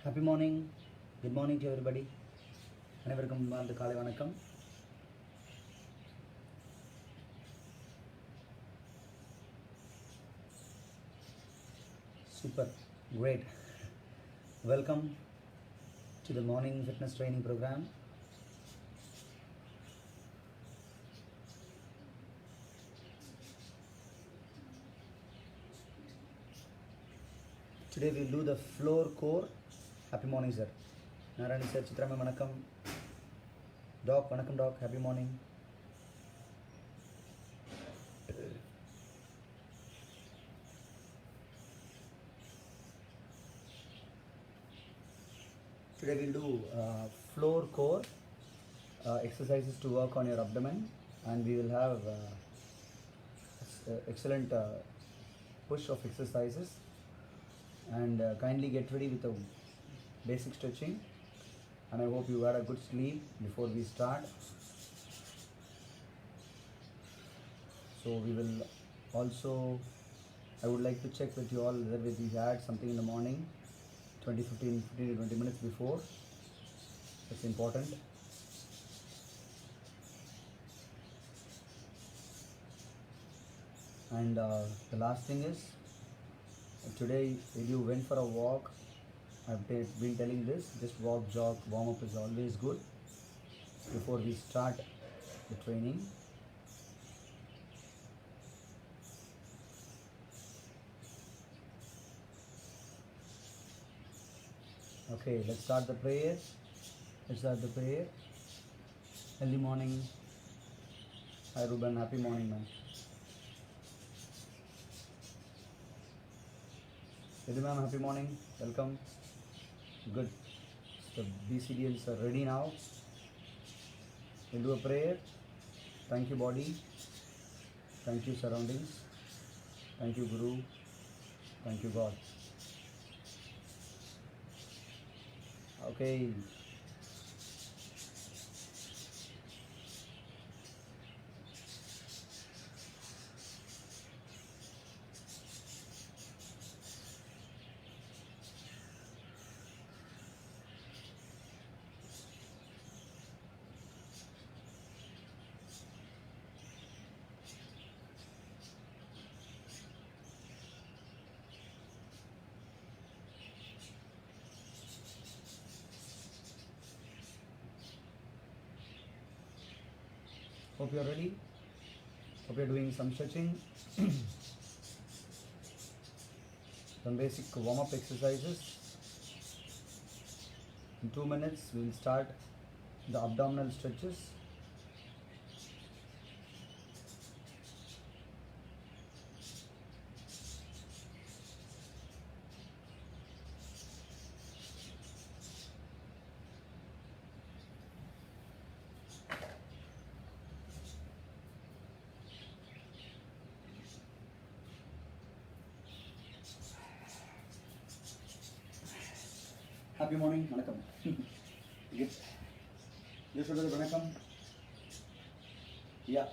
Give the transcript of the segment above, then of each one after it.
Happy morning. Good morning to everybody. அனைவருக்கும் வாழ்ந்த காலை வணக்கம். Super, great. Welcome to the morning fitness training program. Today we'll do the floor core. Happy morning, sir. Narani sir, Chitra ma'am, vanakkam. Doc, vanakkam doc. Happy morning. Today we'll do floor core exercises to work on your abdomen, and we will have excellent push of exercises. And kindly get ready with a basic stretching, and I hope you had a good sleep before we start. So we will also, I would like to check with you all whether we had something in the morning 15 to 20 minutes before. That's important. And the last thing is, today if you went for a walk, I've been telling this, just walk, jog, warm up is always good before we start the training. Okay, let's start the prayer. Early morning. Hi Ruben, happy morning man. Eddie ma'am, happy morning. Welcome. Good. The BCDLs are ready now. We'll do a prayer. Thank you body. Thank you surroundings. Thank you Guru. Thank you God. Okay. Hope you're ready. Hope you're doing some stretching. Some basic warm-up exercises. In 2 minutes, we'll start the abdominal stretches. Happy morning, vanakkam. You should have vanakkam. Yeah.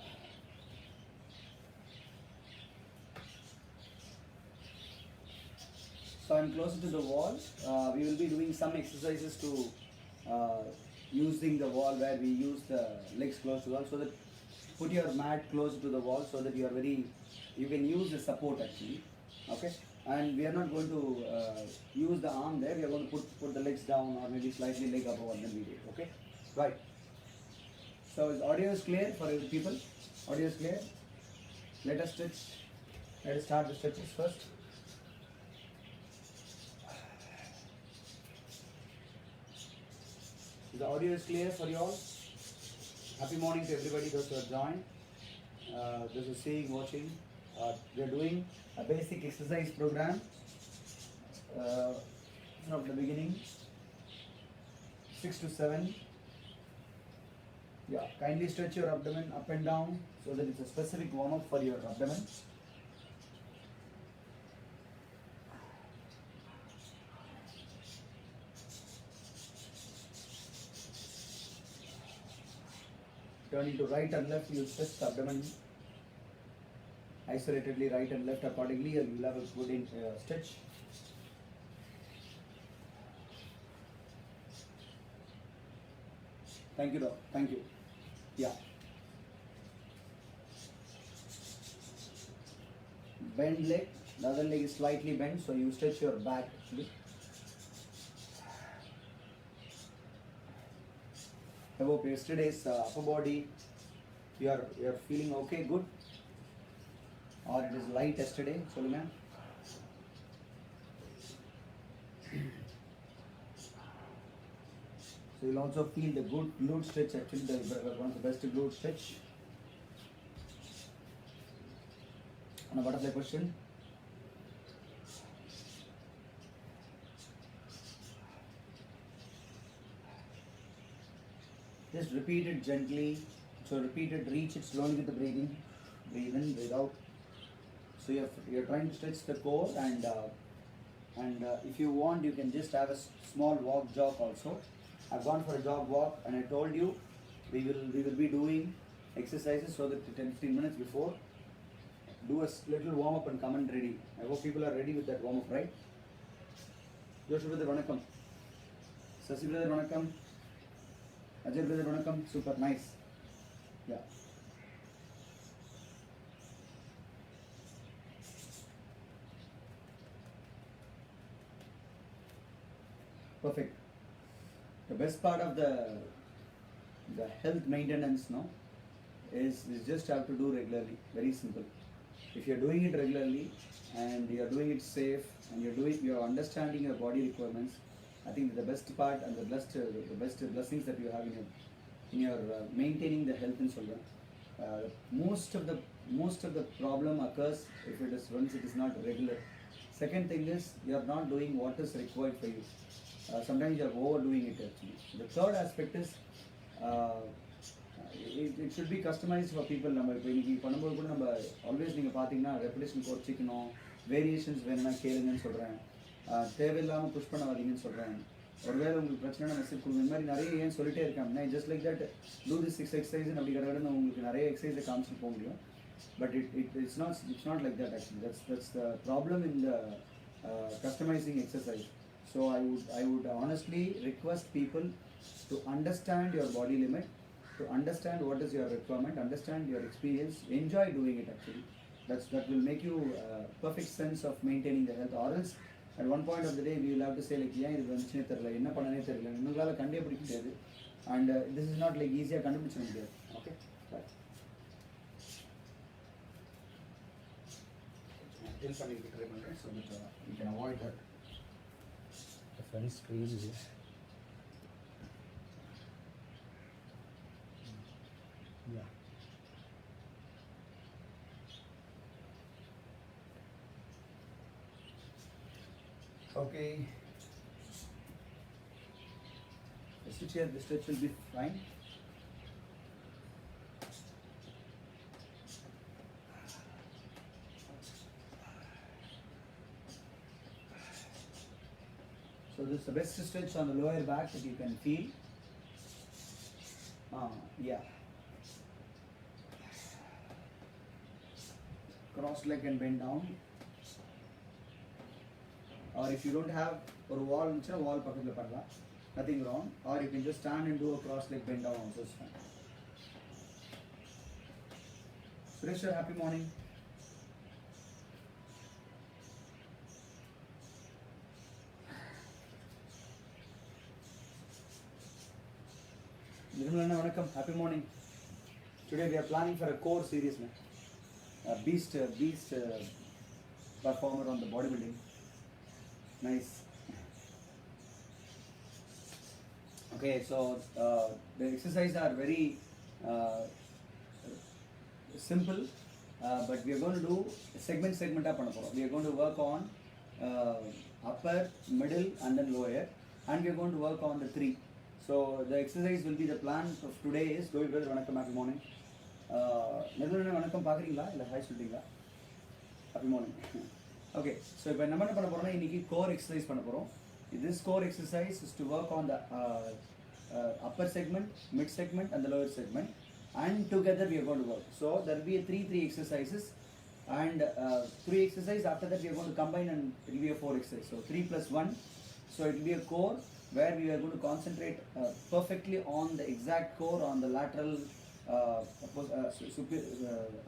So I'm closer to the wall. We will be doing some exercises to using the wall where we use the legs close to the wall, so that put your mat close to the wall so that you can use the support actually. Okay. And we are not going to use the arm there. We are going to put the legs down or maybe slightly leg above and then we do it. Okay, right. So audio is clear for you people. Audio is clear. Let us stretch. Let us start the stretches first. The audio is clear for you all. Happy morning to everybody those who have joined. Those who are seeing, watching. We are doing a basic exercise program from the beginning, 6 to 7. Yeah, kindly stretch your abdomen up and down so that it's a specific warm-up for your abdomen. Turning to right and left, you stretch the abdomen isolatedly, right and left accordingly, and you'll have a good stretch. Thank you, doc. Thank you. Yeah. Bend leg. The other leg is slightly bent, so you stretch your back actually. I hope yesterday's upper body you're feeling okay, good, or it is light yesterday. Solunga. So you'll also feel the good glute stretch. Actually, one of the best glute stretch. On a butterfly question. Just repeat it gently. So repeat it, reach it slowly with the breathing. Breathe in, breathe out. So you're trying to stretch the core, and if you want, you can just have a small walk jog also. I've gone for a jog walk, and I told you we will be doing exercises so that 10-15 minutes before do a little warm up and come and ready. I hope people are ready with that warm up, right? Josh brother, vanakkam. Sasi brother, vanakkam. Ajay brother, vanakkam. Super nice. Yeah. Perfect. The best part of the health maintenance, no, is just have to do regularly. Very simple. If you're doing it regularly and you're doing it safe and you're understanding your body requirements, I think the best part and the best blessings that you have in your maintaining the health in children. Most of the problem occurs if it is once it is not regular. Second thing is you are not doing what is required for you. Sometimes you are overdoing it actually. The third aspect is it should be customized for people. நம்ம இப்போ இன்னைக்கு பண்ணும்போது கூட நம்ம always நீங்கள் பார்த்தீங்கன்னா reputation குறைச்சிக்கணும், variations வேணும்னா கேளுங்கன்னு சொல்கிறேன், தேவையில்லாமல் புஷ் பண்ண வரீங்கன்னு சொல்கிறேன். ஒருவேளை உங்களுக்கு பிரச்சனை மெசேஜ் கொடுங்க, இந்த மாதிரி நிறைய ஏன் சொல்லிட்டே இருக்காங்க. Just like that do this 6 exercise அப்படி கடை உங்களுக்கு நிறைய எக்ஸசைஸை காமிச்சிட்டு போக முடியும். But it's not like that actually. That's the problem in the customizing exercise. So I would honestly request people to understand your body limit, to understand what is your requirement, understand your experience, enjoy doing it actually. That will make you perfect sense of maintaining the health. Or else at one point of the day we will have to say like ஏன் இது வந்துச்சுனே தெரியல, என்ன பண்ணனே தெரியல, உங்களால கண்டுபிடிக்க முடியாது. And this is not like easy-ஆ கண்டுபிடிச்சிட முடியாது. Okay? Right. Tell பண்ணிட்டு ட்ரை பண்றேன் so that you can avoid that. The front screen is yeah. Okay. The stitch here, the stitch will be fine. So this is the best stretch on the lower back that you can feel. Yeah. Cross leg and bend down. Or if you don't have a wall, பக்கத்துல பண்ணலாம். Nothing wrong. Or you can just stand and do a cross leg bend down also. It's fine. Suresh, happy morning. Nirmalana, vanakkam, happy morning. Today we are planning for a core series, man. A beast performer on the bodybuilding. Nice. Okay, so the exercises are very simple, but we are going to do segment-ஆ பண்ண போறோம். We are going to work on upper, middle, and then lower, and we are going to work on the 3. So the exercise will be the plan of today is go brother vanakkam, happy morning. Nirmalana vanakkam பாக்குறீங்களா இல்ல hi சொல்றீங்களா? Happy morning. Okay, so இப்போ நம்ம என்ன பண்ண போறோம்னா இன்னைக்கு core exercise பண்ண போறோம். This core exercise is to work on the upper segment, mid segment, and the lower segment, and together we are going to work. So there will be three exercises, and 3 exercises. After that we are going to combine and it will be a 4 exercise. So 3 plus 1. So it will be a core where we are going to concentrate perfectly on the exact core, on the lateral,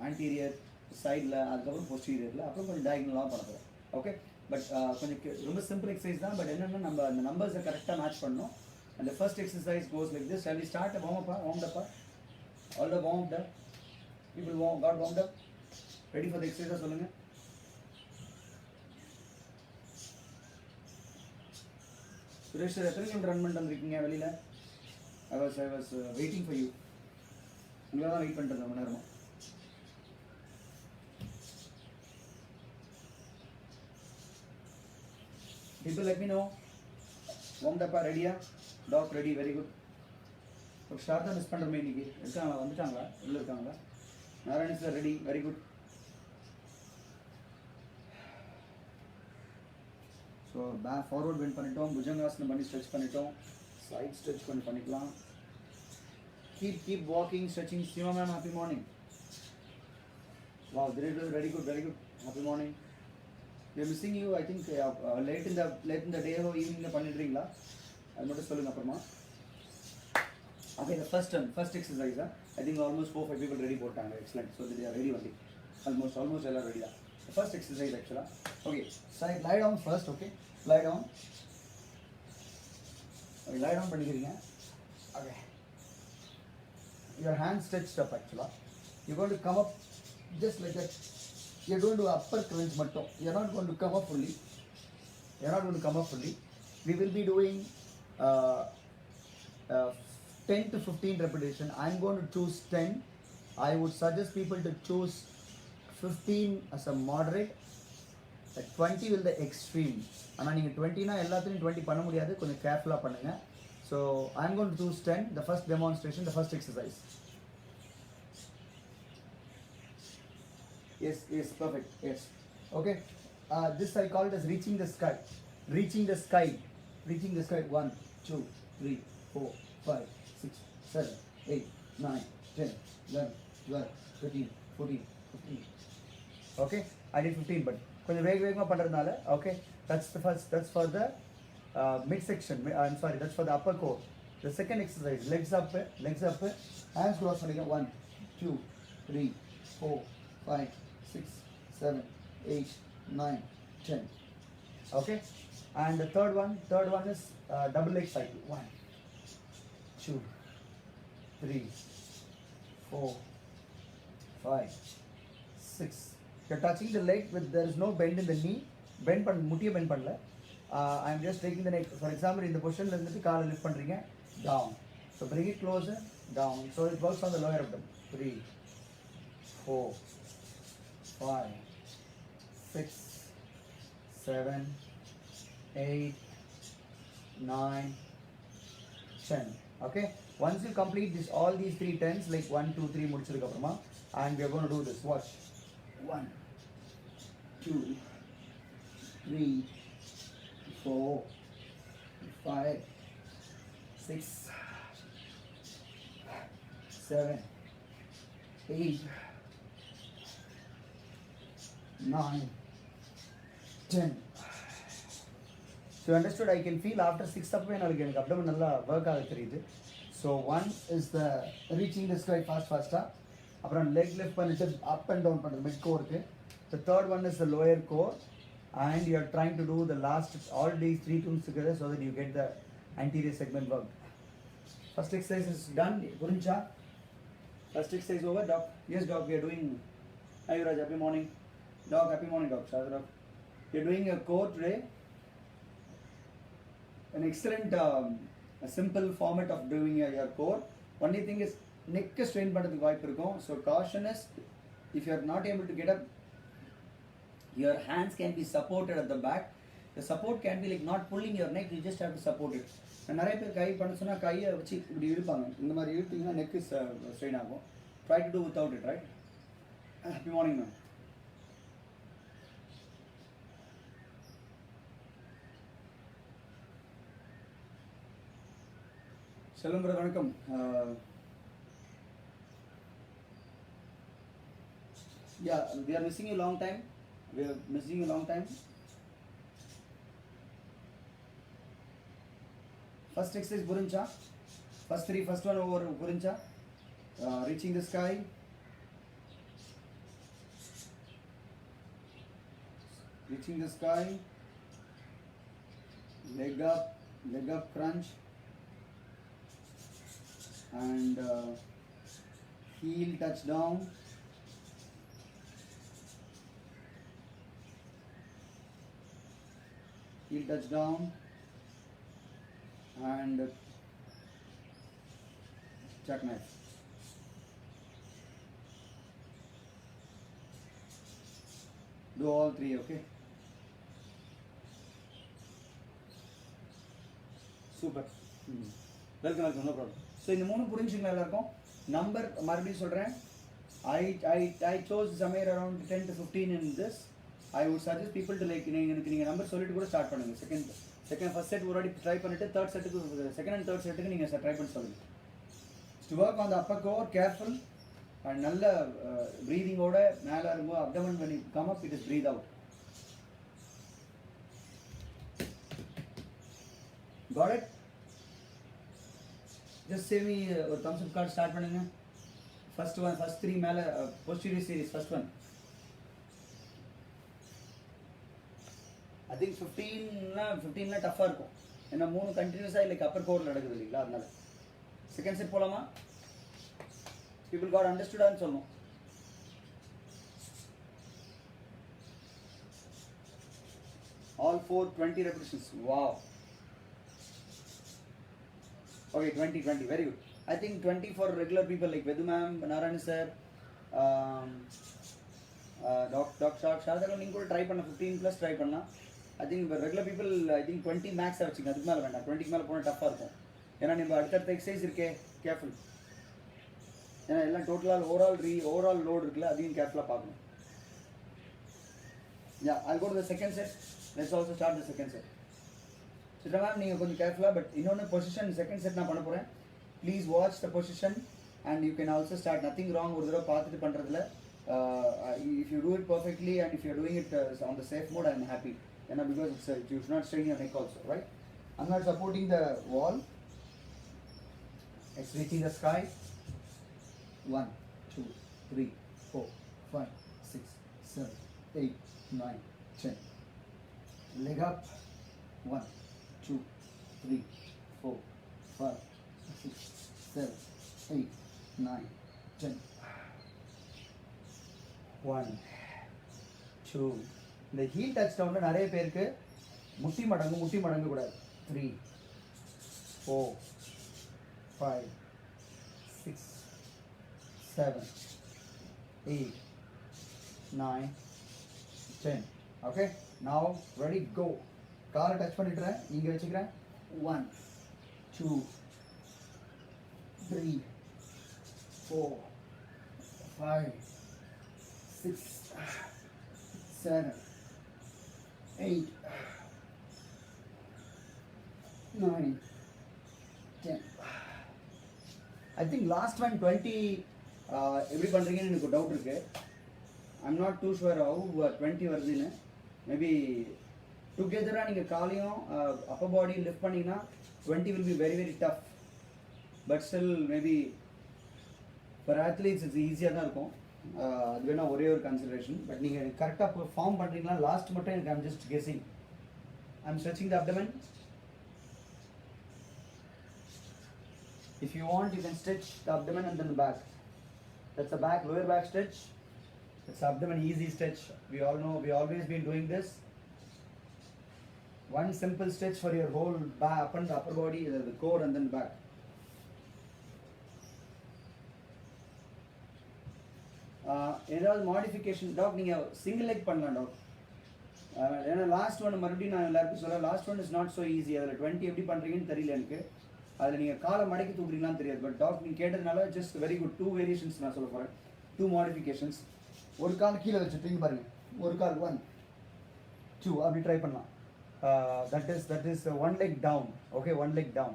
anterior side, அதுக்கப்புறம் posteriorல அப்புறம் கொஞ்சம் diagonal பண்ண போகிறோம். Okay, but கொஞ்சம் ரொம்ப simple exercise தான். But என்னென்னா நம்ம அந்த நம்பர்ஸை கரெக்டாக மேட்ச் பண்ணணும். And the first exercise goes like this. Shall we start? Warmed up? All the warmed up? People got warmed up? Ready for the exercise? சொல்லுங்க. சுரேஷ் சார் எத்தனை கிலோமீட்டர் ரன் பண்ணிட்டு வந்திருக்கீங்க வெளியில்? I was waiting for you. உங்களை தான் wait பண்ணிட்டு ரொம்ப நேரமாக. People let me know. Warmed up? Ready? Doc ready? Very good. ஒரு ஷார்ட் தான் மிஸ் பண்ணுறோமே இன்னைக்கு. இருக்காங்களா? வந்துட்டாங்களா? உள்ள இருக்காங்களா? Narayan sir ready? Very good. So forward bend பண்ணிட்டோம், புஜங்காசனம் பண்ணி ஸ்ட்ரெச் பண்ணிட்டோம், சைட் ஸ்ட்ரெச் பண்ணிக்கலாம். Keep walking, stretching. Siva ma'am happy morning. Wow, very good happy morning. We are missing you. I think late இந்த டேவோ ஈவினிங்கில் பண்ணிடுறீங்களா? அது மட்டும் சொல்லுங்கள் அப்புறமா. Okay, the first exercise. I think almost 4-5 people ready போட்டாங்க. Excellent. So they are ready only. Almost எல்லாரும் ready தான். The first exercise actually. Okay, lie down first. Okay, lie down. Okay, lie down பண்ணிக்கிறீங்க. Okay, your hands stretched up actually. You're going to come up just like that. You're going to upper crunch மட்டும். You're not going to come up fully. We will be doing 10 to 15 repetition. I'm going to choose 10. I would suggest people to choose 15 as a moderate. 20 will the extreme. ஆனால் நீங்கள் 20னா எல்லாத்துலையும் 20 பண்ண முடியாது, கொஞ்சம் கேர்ஃபுல்லாக பண்ணுங்கள். So I'm going to choose 10. The first demonstration, the first exercise. Yes, perfect. Yes. Okay. This I call it as reaching the sky. Reaching the sky. 1, 2, 3, 4, 5, 6, 7, 8, 9, 10, 11, 12, 13, 14, 15. Okay, I did 15, but கொஞ்சம் வேகமாக பண்ணுறதுனால. Okay, that's for the midsection. I'm sorry, that's for the upper core. The second exercise, legs up, hands cross பண்ணிக்க. 1, 2, 3, 4, 5, 6, 7, 8, 9, 10. Okay, and the third one is double leg cycle. 1, 2, 3, 4, 5, 6. You're touching the leg with, there is no bend in the knee. Bend முட்டியை bend பண்ணல. I'm just taking the neck. For example, in the position இருந்துட்டு காலை lift பண்றீங்க. Down. So bring it closer. Down. So it works on the lower abdomen. 3, 4, 5, 6, 7, 8, 9, 10. Okay. Once you complete this, all these 3 tens, like 1, 2, 3 முடிச்சதுக்கு அப்புறமா, and we are going to do this. Watch. 1, 2, 3, 4, 5, 6, 7, 8, 9, 10. So you understood? I can feel after 6th up எனக்கு abdomen நல்லா work ஆக தெரியுது. So one is the reaching the sky faster. அப்புறம் leg lift பண்ணிட்டு up and down பண்ணுறது mid core க்கு. The third one is the lower core, and you are trying to do the last all these 3 tunes together so that you get the anterior segment work. First exercise is done. புரிஞ்சா? First exercise over, doc. Yes, doc. We are doing. Hi, Raj. Happy morning. Doc, happy morning, doc. Shadra. We are doing a core today. An excellent, a simple format of doing your core. Only thing is neck strain பண்றதுக்கு வாய்ப்பு இருக்கும். So caution is, if you are not able to get up, your hands can be supported at the back. The support can be like not pulling your neck, you just have to support it. நிறைய பேர் கை பண்ண சொன்னா கையை வச்சு இப்படி இழுப்பாங்க. இந்த மாதிரி இழுத்தீங்கன்னா neck strain ஆகும். Try to do without it, right? Happy morning, ma'am. Shalom brother, வணக்கம். Yeah, we are missing you long time. First exercise புரிஞ்சா? First one over புரிஞ்சா? Reaching the sky. Reaching the sky. Leg up crunch. And heel touch down. Heel touch down. And jackknife. Do all three, okay? Super. Welcome, no problem. So இந்த மூணு புரிஞ்சுங்களா எல்லாருக்கும்? Number மறுபடியும் சொல்றேன். I chose somewhere around 10 to 15 in this. I would suggest people to like நீங்க number சொல்லிட்டு கூட start பண்ணுங்க. செகண்ட் ஃபர்ஸ்ட் செட் ஒரு வாட்டி ட்ரை பண்ணிட்டு தேர்ட் செட்டுக்கு செகண்ட் அண்ட் தேர்ட் செட்டுக்கு நீங்க ட்ரை பண்ணி சொல்லுங்க. To work on the upper core, careful and நல்ல breathing-ஓட மேல இருக்கும். abdomen when you come up, it is breathe out. Got it? Just say me ஒரு thumbs up card start பண்ணுங்க. First one, first three மேல posterior series, first one. I think 15 டஃபா இருக்கும். ஏன்னா மூணு கண்டினியூஸா லைக் அப்பர் கோர்ல நடக்குது இல்லைங்களா, அதனால. செகண்ட் செட் போலாமா? People got understood ன்னு சொல்லணும். All 4 20 repetitions. Wow. Okay, 20, very good. I think 20 for regular people like Vedu ma'am, Narayana sir, Doc Shardha, நீங்க கூட ட்ரை பண்ண 15 plus ட்ரை பண்ணலாம். I think regular people I think 20 max வச்சுங்க, அதுக்கு மேல வேண்டாம். 20 க்கு மேல போனா டஃபா இருக்கும். ஏன்னா நம்ம அடுத்த எக்ஸசைஸ் இருக்கே, கேர்ஃபுல். ஏன்னா எல்லாம் டோட்டலாக ஓவரால் லோட் இருக்குல்ல, அதையும் கேர்ஃபுல்லாக பார்க்கணும். Yeah, I'll go to the second set. Let's also start the second set. Chitra ma'am நீங்கள் கொஞ்சம் கேர்ஃபுல்லாக, பட் இன்னொன்று பொசிஷன் செகண்ட் செட் நான் பண்ண போகிறேன். Please watch the position and you can also start. Nothing wrong ஒரு தடவை பார்த்துட்டு பண்ணுறதுல. If you do it perfectly and if you doing it on the safe mode, I am happy. ஏன்னா because it's you should not strain your neck also, right? I am not supporting the wall. It's reaching the sky. 1, 2, 3, 4, 5, 6, 7, 8, 9, 10. Leg up. 1, 2, 3, 4, 5, 6, 7, 8, 9, 10. 1, 2. இந்த heel touch டவுன்ல நிறைய பேருக்கு முட்டி மடங்கு கூடாது. 3, 4, 5, 6, 7, 8, 9, 10. Okay, now ready, go. காலை touch பண்ணிட்டுறேன், இங்கே வச்சுக்கிறேன். 1, 2, 3, 4, 5, 6, 7, 8, 9, 10. I think last one 20 எப்படி பண்ணுறீங்கன்னு எனக்கு ஒரு டவுட் இருக்குது. I'm not too sure how 20 வருதுன்னு. மேபி டுகெதராக நீங்கள் காலையும் அப்பர் பாடி லிஃப்ட் பண்ணிங்கன்னா 20 will be very very tough. But still maybe for athletes இது ஈஸியாக தான் இருக்கும். அது வேணால் ஒரே ஒரு கன்சிடரேஷன். பட் நீங்கள் கரெக்டாக ஃபார்ம் பண்ணுறீங்களா லாஸ்ட் மட்டும் எனக்கு I'm just guessing. I'm stretching the abdomen. If you want, you can stretch the abdomen and then the back. That's the back, lower back stretch. That's abdomen, easy stretch. We all know, we always been doing this. One simple stretch for your whole back, upper body, the core and then the back. ஏதாவது modification talk நீங்கள் single leg பண்ணலாம் talk. ஏன்னா last one மறுபடியும் நான் எல்லாருக்கும் சொல்ல, last one is not so easy. அதில் 20 எப்படி பண்ணுறீங்கன்னு தெரியல எனக்கு. அதில் நீங்கள் காலை மடக்கி தூக்குறீங்களான்னு தெரியாது. பட் டாக் நீங்கள் கேட்டதுனால ஜஸ்ட் வெரி குட். 2 வேரியேஷன்ஸ் நான் சொல்ல போகிறேன், 2 மாடிஃபிகேஷன்ஸ். ஒரு கால் கீழே வச்சுட்டு பாருங்கள், ஒரு கால் 1, 2 அப்படி ட்ரை பண்ணலாம். That is 1 leg down. Okay, 1 leg down.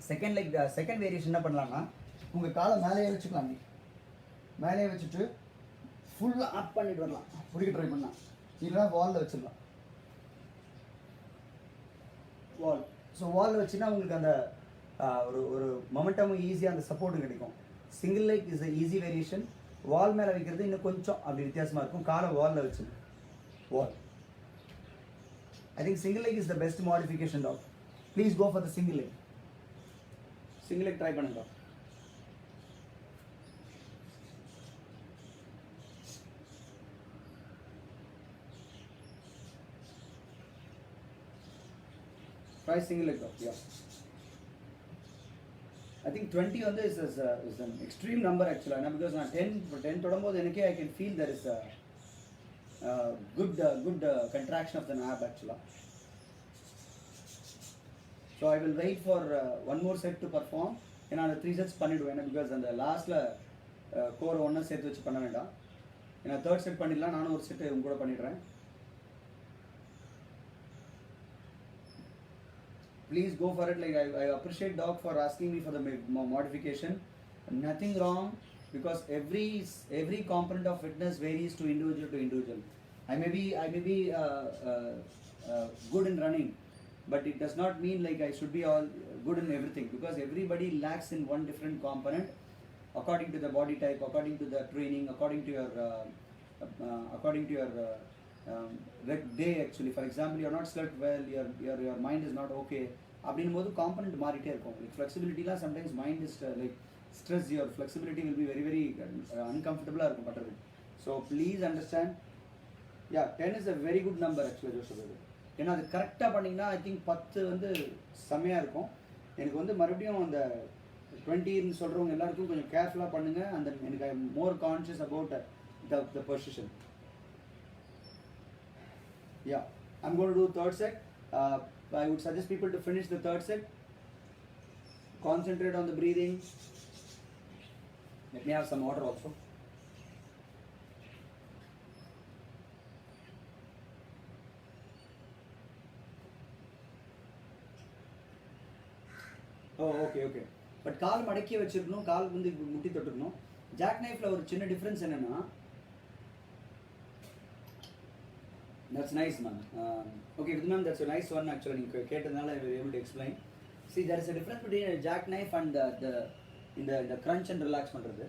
Second variation என்ன பண்ணலாம்னா, உங்கள் காலை மேலேயே வச்சுக்கலாம். அப்படி மேலேயே வச்சுட்டு ஃபுல்லாக அப் பண்ணிட்டு வரலாம், பிடிக்க ட்ரை பண்ணலாம். இல்லைனா வாலில் வச்சிடலாம். வால் ஸோ வால் வச்சுன்னா உங்களுக்கு அந்த ஒரு ஒரு மொமெண்டமும் ஈஸியாக அந்த சப்போர்ட்டும் கிடைக்கும். Single leg is easy variation. Wall மேலே வைக்கிறது இன்னும் கொஞ்சம் அப்படி வித்தியாசமாக இருக்கும். காலை வாலில் வச்சு வால். I think single leg is the best modification, dog. Please go for the single leg. Single leg try பண்ணுங்க dog. Try single leg dog. Yeah. I think 20 on this is an extreme number actually. Because நான் 10 தொடும்போது எனக்கே I can feel there is a good contraction of the ab actually. So I will wait for one more set to perform. ஏன்னா அந்த 3 sets பண்ணிடுவேன். Because அந்த லாஸ்ட்ல core ஒன்றை சேர்த்து வச்சு பண்ண வேண்டாம். ஏன்னா தேர்ட் செட் பண்ணிடலாம். நானும் ஒரு செட் உங்க கூட பண்ணிடுறேன். Please go for it. Like I appreciate Doc for asking me for the modification. Nothing wrong, because every component of fitness varies to individual. I may be good in running, but it does not mean like I should be all good in everything, because everybody lacks in one different component according to the body type, according to the training, according to your day actually. For example, you are not slept well, your mind is not okay. அப்படின்னும் போது component மாறிட்டே இருக்கும். Like ஃப்ளெக்சிபிலிட்டிலாம் sometimes mind is like stress, your flexibility will be very அன்கம்ஃபர்டபுளாக இருக்கும் பண்ணுறது. So please understand. Yeah 10 is a very good number ஆக்சுவலாக Joseph. அது ஏன்னா அது கரெக்டாக பண்ணிங்கன்னா ஐ திங்க் 10 வந்து செம்மையாக இருக்கும். எனக்கு வந்து மறுபடியும் அந்த 20ன்னு சொல்கிறவங்க எல்லாருக்கும் கொஞ்சம் கேர்ஃபுல்லாக பண்ணுங்கள். அந்த எனக்கு I more conscious about the position. Yeah, I'm going to do third set. I would suggest people to finish the third set. Concentrate on the breathing. Let me have some water also. Oh, okay. But கால் மடக்கி வச்சிருக்கணும், கால் வந்து முட்டி தொட்டுக்கணும். Jack நைஃப்ல ஒரு சின்ன difference என்னன்னா, that's nice man. Okay Vidman, that's a nice one actually. You கேட்டதனால I will be able to explain. See, there is a difference between a jackknife and the crunch and relax பண்றது.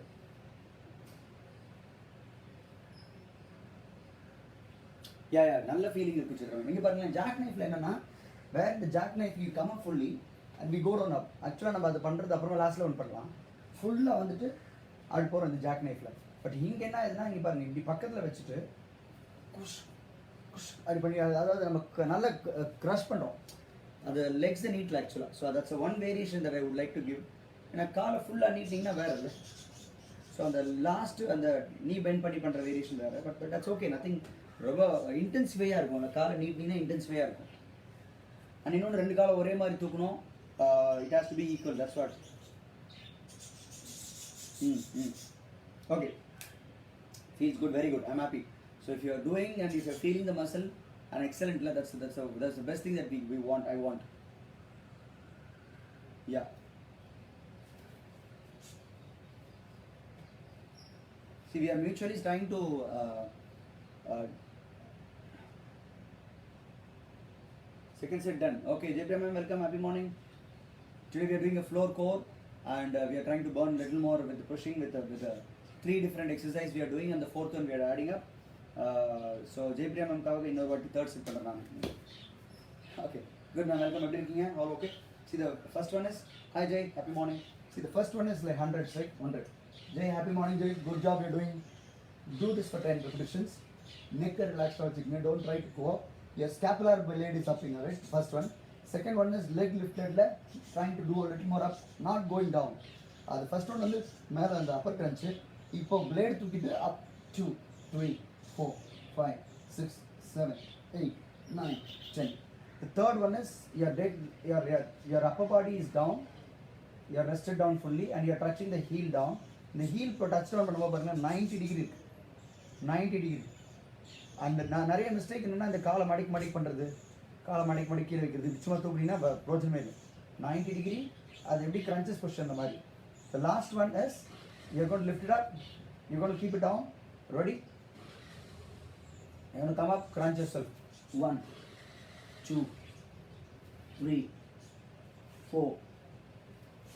Yeah, நல்ல feeling இருக்கு வச்சிருக்காங்க. நீங்க பாருங்க jackknifeல என்னன்னா, where the jackknife you come up fully and we go down up. ஆக்சுவலா நம்ம அது பண்றது அப்புறம் லாஸ்ட்ல ஒன் பண்ணலாம். ஃபுல்லா வந்துட்டு அது போறோம் இந்த jackknifeல. பட் இங்க என்ன ஆகுதுன்னா, இங்க பாருங்க இப்படி பக்கத்துல வச்சுட்டு அது பண்ணி, அதாவது நம்ம நல்லா க்ரஷ் பண்ணுறோம் அது லெக்ஸை நீட்டில் ஆக்சுவலாக. So that's one variation that I would like to give. ஏன்னா காலை ஃபுல்லாக நீட்டிங்கன்னா வேறு இல்லை. ஸோ அந்த லாஸ்ட்டு அந்த நீ பெண்ட் பண்ணி பண்ணுற வேரியேஷன் வேறு. But that's okay, nothing. ரொம்ப இன்டென்சிஃபையாக இருக்கும். அந்த காலை நீட்டிங்கன்னா இன்டென்சிஃபையாக இருக்கும். அண்ட் இன்னொன்று 2 காலை ஒரே மாதிரி தூக்கணும். It has to be equal. That's what. Okay, feels good, very good, I am happy. So if you are doing and if you are feeling the muscle, and excellent, that's the best thing that we want. I want. Yeah. See, we are mutually trying to second set done. Okay, JP ma'am, welcome. Happy morning. Today we are doing a floor core, and we are trying to burn a little more with the pushing with the 3 different exercises we are doing, and the 4th one we are adding up. So JP ma'am காக இன்னொரு வாட்டி third set பண்றேன் நான். Okay, good ma'am, welcome. எப்படி இருக்கீங்க? All okay? See, the first one is, hi Jay, happy morning. See, the first one is like 100, right? 100. Jay, happy morning Jay, good job you're doing. Do this for 10 repetitions. Neck relaxed or chicken. Don't try to go up. Your scapular blade is upping, alright? First one. Second one is leg lifted leg, trying to do a little more up, not going down. The first one வந்து மேல அந்த upper crunch. இப்போ blade தூக்கிட்டு up 2, 3, 4, 5, 6, 7, 8, 9, 10. The third one is your upper body is down, you are rested down fully, and you are touching the heel down. The heel இப்போ touch down பண்ணும்போது பாருங்க 90 degree. 90 degree. And நான் நிறைய mistake என்னன்னா, இந்த காலை மடக்கி பண்ணுறது, காலை மடக்கி கீழே வைக்கிறது, சும்மா தூக்குனீங்கன்னா பிரோஜனமே இல்லை. 90 degree, அது எப்படி crunches position அந்த மாதிரி. The last one is you're going to lift it up, you're going to keep it down. Ready? You're going to come up, crunch yourself. 1, 2, 3, 4,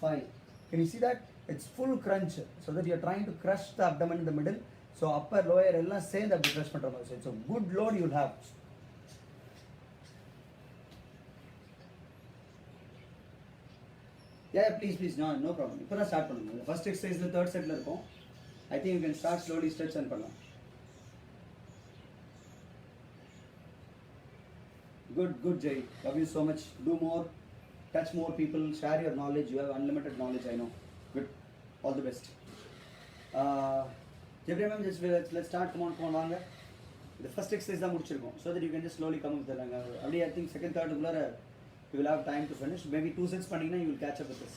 5. Can you see that? It's full crunch, so that you're trying to crush the abdomen in the middle. So upper, lower, எல்லாம் சேர்ந்து அப்படி crush பண்ற மாதிரி. So it's a good load you'll have. Yeah, please, no problem. இப்போ தான் start பண்ணுங்க. First exercise the third setல இருக்கும். I think you can start slowly stretch and பண்ணலாம். Good Jay. Love you so much. Do more, touch more people, share your knowledge. You have unlimited knowledge, I know. Good. All the best. Jeffrey ma'am, just let's start. Come on, வாங்க. The first exercise தான் முடிச்சிருக்கோம். So that you can just slowly come with the langa. Already I think second, third குள்ளார you will have time to finish. Maybe 2 sets பண்ணீங்கன்னா you will catch up with this.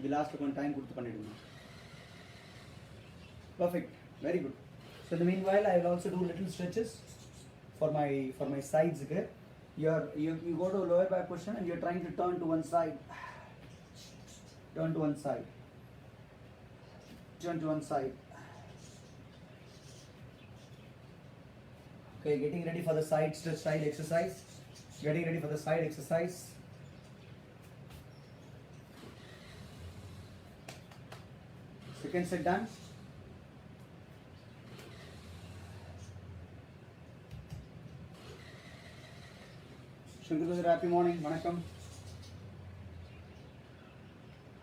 The last கொஞ்சம் time கொடுத்து பண்ணிடுங்க. Perfect. Very good. So in the meanwhile, I will also do little stretches for my sides. Okay? You go to lower back position and you're trying to turn to one side. Turn to one side. Turn to one side. Okay, getting ready for the side stretch side exercise. Getting ready for the side exercise. Second set done. Shankar brother, happy morning. Vanakkam.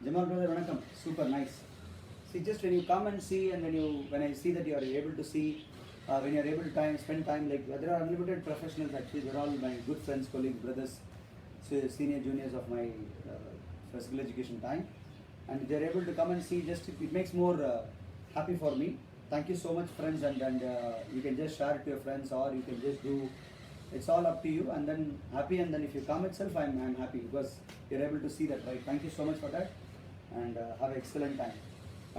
Jamal brother, vanakkam. Super nice. See, just when you come and see, and when I see that you are able to see, when you are able to spend time, like there are unlimited professionals actually. They're all my good friends, colleagues, brothers, senior, juniors of my physical education time, and they're able to come and see. Just it makes more happy for me. Thank you so much, friends, and you can just share it to your friends, or you can just do. It's all up to you, and then happy, and then if you come itself, I'm happy because you're able to see that, right? Thank you so much for that, and have an excellent time.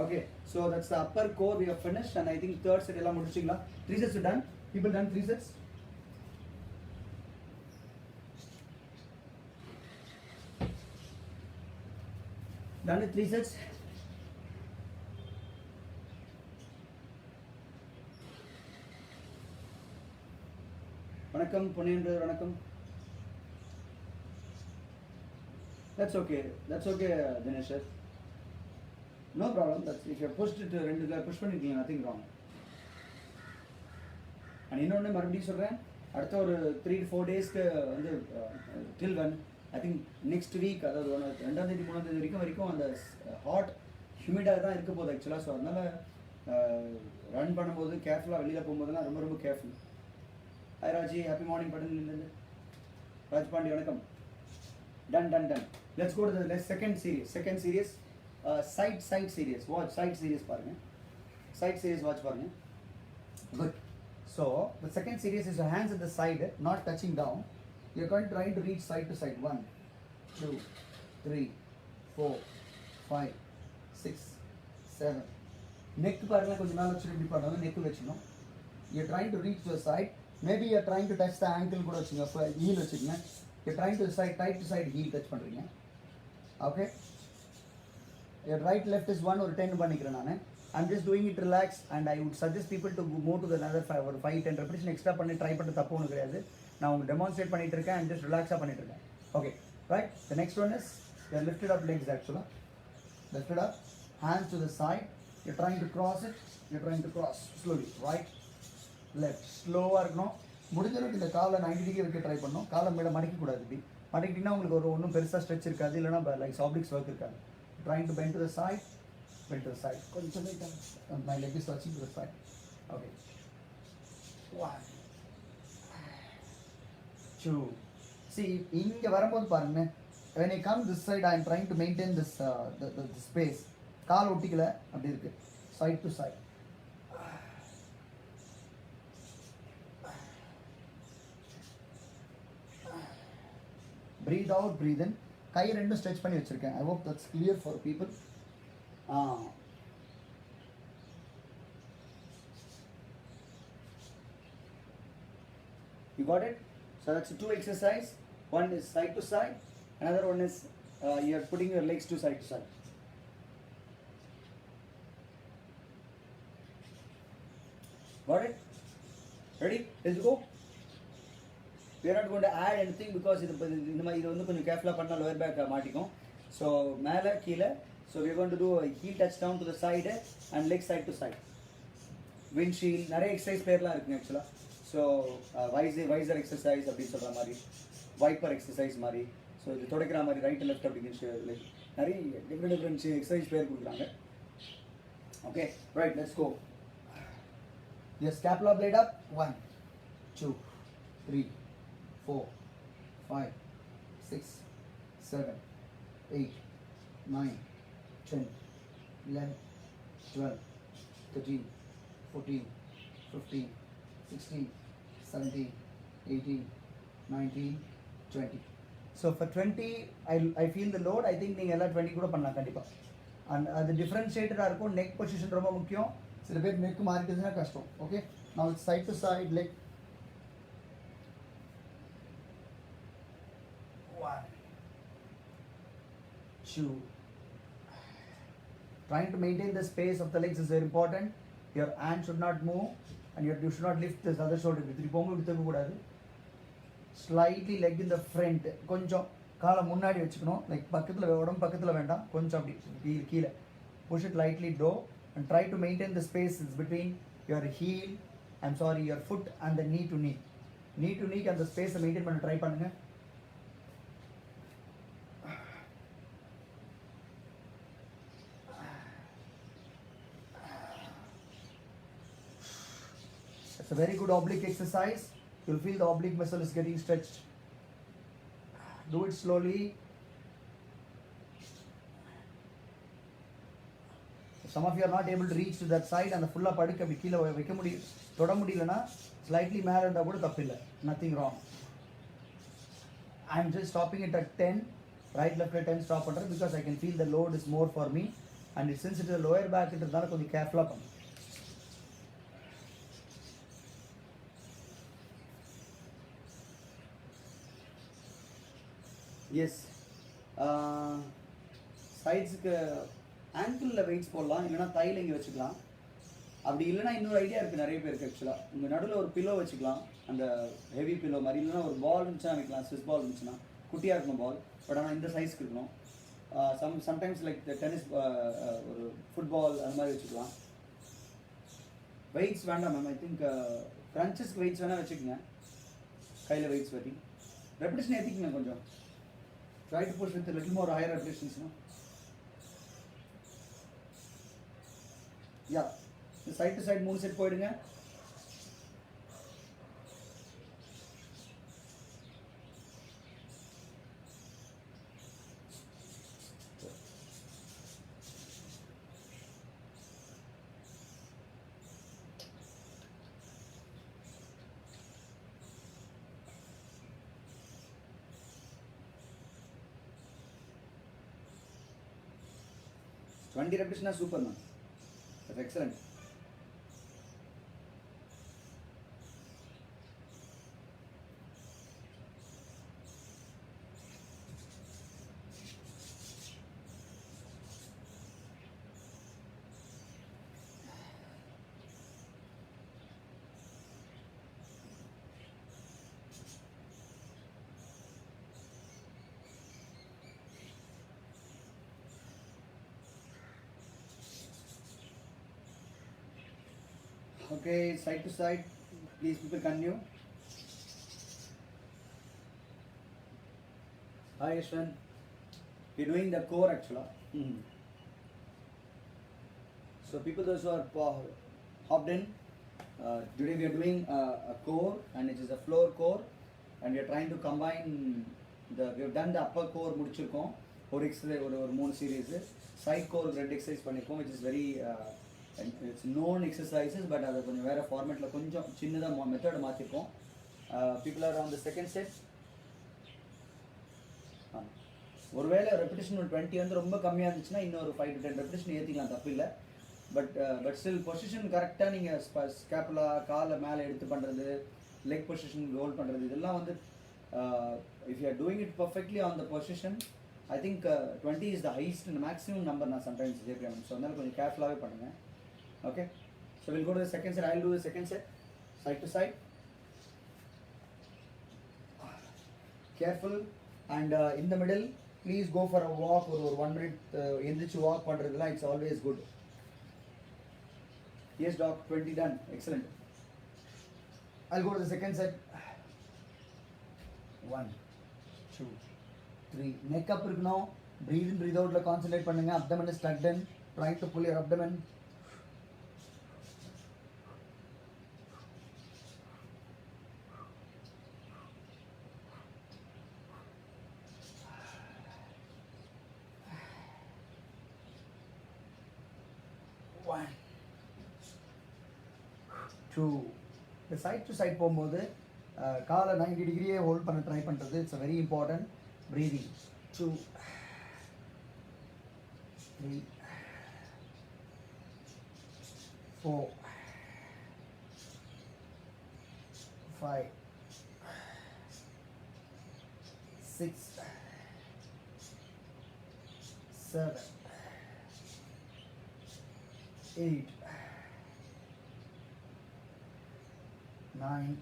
Okay, so that's the upper core we have finished, and I think third set ella mudichingla. 3 sets are done. People done 3 sets? Done with 3 sets? Vanakkam, Puneyan brother, vanakkam. That's okay, Dinesh sir. No problem. That's if you have pushed it push பண்ணிருக்கீங்க, nothing wrong. And இன்னொன்று மறுபடியும் சொல்கிறேன், அடுத்த ஒரு 3 to 4 டேஸ்க்கு வந்து till when I think next week, அதாவது 2ஆம் தேதி 3ஆம் தேதி வரைக்கும் அந்த ஹாட் ஹியூமிடாக தான் இருக்க போகுது ஆக்சுவலாக. ஸோ அதனால் ரன் பண்ணும்போது கேர்ஃபுல்லாக, வெளியில் போகும்போதெல்லாம் ரொம்ப ரொம்ப careful. Hi Raji, happy morning பட்டன்லேருந்து. ராஜ் பாண்டி வணக்கம். Done. Let's go to the second series. Side series. Watch side series பாருங்க. Side series watch பாருங்க. Good. So the second series is your hands at the side, not touching down. You're going to try to reach side to side. 1, 2, 3, 4, 5, 6, 7. Neck பாருங்க, கொஞ்சம் மேல வச்சு இப்படி பண்ணுங்க. neck வெச்சணும். You're trying to reach to the side. Maybe you're trying to touch the ankle கூட வச்சுங்க. heel வச்சுங்க. You're trying to tight to side heel touch பண்றீங்க. Okay? Your right left is 1 or 10 பண்ணிக்கிறேன் நான். I'm just doing it relaxed, and I would suggest people to move to the another 5 or 10 repetition extra பண்ணி try பண்ண தப்பு ஒன்றும் கிடையாது. நான் உங்களுக்கு டெமான்ஸ்ட்ரேட் பண்ணிட்டு இருக்கேன், and just relaxாக பண்ணிட்டு இருக்கேன். Okay, right? The next one is your lifted up legs actually. Lifted up, hands to the side. You're trying to cross it. You're trying to cross slowly. Right, left, ஸ்லோவாக இருக்கணும். முடிஞ்சளவுக்கு இந்த காலை 90 degree வைக்க try பண்ணணும். காலை மேலே மடக்கக்கூடாது. இப்படி மடக்கிட்டிங்கன்னா உங்களுக்கு ஒன்றும் பெருசாக ஸ்ட்ரெச் இருக்காது, இல்லைனா லைக் ஆப்ளிக்ஸ் ஒர்க் இருக்காது. Trying to bend to the side. கொஞ்சம் my leg is touching to the side. Okay. 1, 2. See, இங்க வரும்போது பாருங்க, when I come this side, I am trying to maintain this the space. கால் ஒட்டிக்கல, அப்படி இருக்கு. Side to side. Breathe out, breathe in. கை ரெண்டும் stretch பண்ணி வச்சிருக்கேன். I hope that's clear for people. You got it? So that's 2 exercise. One is side to side. Another one is you are putting your legs to side. Got it? Ready? Let's go. We are not going to add anything because இது வந்து கொஞ்சம் கேர்ஃபுல்லாக பண்ணால் lower back மாட்டிக்கும். So மேலே கீழே. So we're going to do a heel touch down to the side and leg side to side. Windshield நிறைய exercise பேர்லாம் இருக்குங்க ஆக்சுவலாக. ஸோ வைசர் எக்ஸசைஸ் அப்படின்னு சொல்கிற மாதிரி, வைப்பர் எக்ஸசைஸ் மாதிரி, ஸோ இது துடைக்கிற மாதிரி ரைட் லெஃப்ட் அப்படின்னு நிறைய டிஃப்ரெண்ட் எக்ஸசைஸ் பேர் கொடுக்குறாங்க. Okay right, let's go. Your scapula blade up. 1, 2, 3, 4, 5, 6, 7, 8, 9, 10, 11, 12, 13, 14, 15, 16, 17, 18, 19, 20. So for 20, I feel the load. I think நீங்கள் எல்லாம் 20 கூட பண்ணலாம் கண்டிப்பாக. அண்ட் அது டிஃப்ரென்ஷியேட்டடாக இருக்கும். நெக் பொசிஷன் ரொம்ப முக்கியம். சில பேர் நெக் மாறிட்டுதுன்னா கஷ்டம். ஓகே, நான் side to side leg. 1, 2. Trying to maintain the space of the legs is very important. Your hand should not move and you should not lift this other shoulder. இப்படி போங்க, இப்படி தூக்க கூடாது. Slightly leg in the front. கொஞ்சம் காலை முன்னாடி வச்சுக்கணும். Like பக்கத்தில் உடம்பு பக்கத்தில் வேண்டாம், கொஞ்சம் அப்படி கீழே. Push it lightly toe and try to maintain the space between your heel, your foot and the knee to knee. Knee to knee and the space maintain பண்ண ட்ரை பண்ணுங்க. It's a very good oblique exercise. You'll feel the oblique muscle is getting stretched. Do it slowly. Some of you are not able to reach to that side and the full படுக்க அப்படி கீழே வைக்க முடியும், தொட முடியலன்னா slightly மேலே இருந்தால் கூட தப்பு இல்லை, nothing wrong. I'm just stopping it at 10, right left at 10 stop பண்ணுறேன் because I can feel the load is more for me and since it is a lower backன்றதுனால கொஞ்சம் கேர்ஃபுல்லாக பண்ணும். எஸ், சைட்ஸுக்கு ஆங்கிளில் வெயிட்ஸ் போடலாம், இல்லைனா தையில் இங்கே வச்சுக்கலாம். அப்படி இல்லைனா இன்னொரு ஐடியா இருக்குது நிறைய பேருக்கு ஆக்சுவலாக. உங்கள் நடுவில் ஒரு பில்லோ வச்சுக்கலாம், அந்த ஹெவி பில்லோ மாதிரி. இல்லைனா ஒரு பால் இருந்துச்சுன்னா வைக்கலாம், ஸ்விஸ் பால் இருந்துச்சுன்னா. குட்டியாக இருக்கணும் பால், பட் ஆனால் இந்த சைஸ்க்கு இருக்கணும். சம்டைம்ஸ் லைக் டென்னிஸ் ஒரு ஃபுட்பால் அது மாதிரி வச்சுக்கலாம். வெயிட்ஸ் வேண்டாம் மேம். ஐ திங்க் க்ரன்ச்சஸ்க்கு வெயிட்ஸ் வேணால் வச்சுக்கோங்க, கையில் வெயிட்ஸ் வட்டி. ரெப்பிடேஷன் ஏற்றிக்கங்க கொஞ்சம். Try to push with little more higher ரெப்பிடேஷன்ஸ்னா. Yeah, side to side 3 set போயிடுங்க. டுவெண்ட்டி ரெப்பிடேஷனா super ma'am. That's excellent. Okay, side to side. Please people continue. Hi Ashwin. We're doing the core actually. So people those who are hopped in, today we are doing a core and it is a floor core and we are trying to combine we have done the upper core முடிச்சிருக்கோம். ஒரு exercise ஒரு 3 series. Side core 2 exercise பண்ணிருக்கோம், which is very it's known exercises, but அது கொஞ்சம் வேறு ஃபார்மேட்டில் கொஞ்சம் சின்னதாக மெத்தட் மாற்றிருக்கோம். People are on the second set. ஒருவேளை ரெப்பிடேஷன் ஒரு 20 வந்து ரொம்ப கம்மியாக இருந்துச்சுன்னா இன்னொரு 5 to 10 ரெப்பிடேஷன் ஏற்றிக்கலாம், தப்பு இல்லை. பட் ஸ்டில் பொசிஷன் கரெக்டாக நீங்கள் ஸ்கேப்புலா காலை மேலே எடுத்து பண்ணுறது, லெக் பொசிஷன் ரோல் பண்ணுறது, இதெல்லாம் வந்து if you are doing it perfectly on the position, I think 20 is the heist and maximum number நான் சம்டைம்ஸ் கேட்குறேன். ஸோ அதனால் கொஞ்சம் கேர்ஃபுல்லாகவே பண்ணுங்கள். Okay, so we'll go to the second set. I'll do the second set, side to side. Careful, and in the middle, please go for a walk or 1 minute எந்திரிச்சு walk பண்றதுலாம் it's always good. Yes doc, 20 done, excellent. I'll go to the second set. 1 2 3 neck up இருக்கணும். Breathe in breathe outல concentrate பண்ணுங்க. Abdomen is tucked in, try to pull your abdomen. One, two. The side to side போகும்போது காலை 90 டிகிரியே hold பண்ண try பண்ணுறது it's very important. Breathing 2 3 4 5 6 7 8 9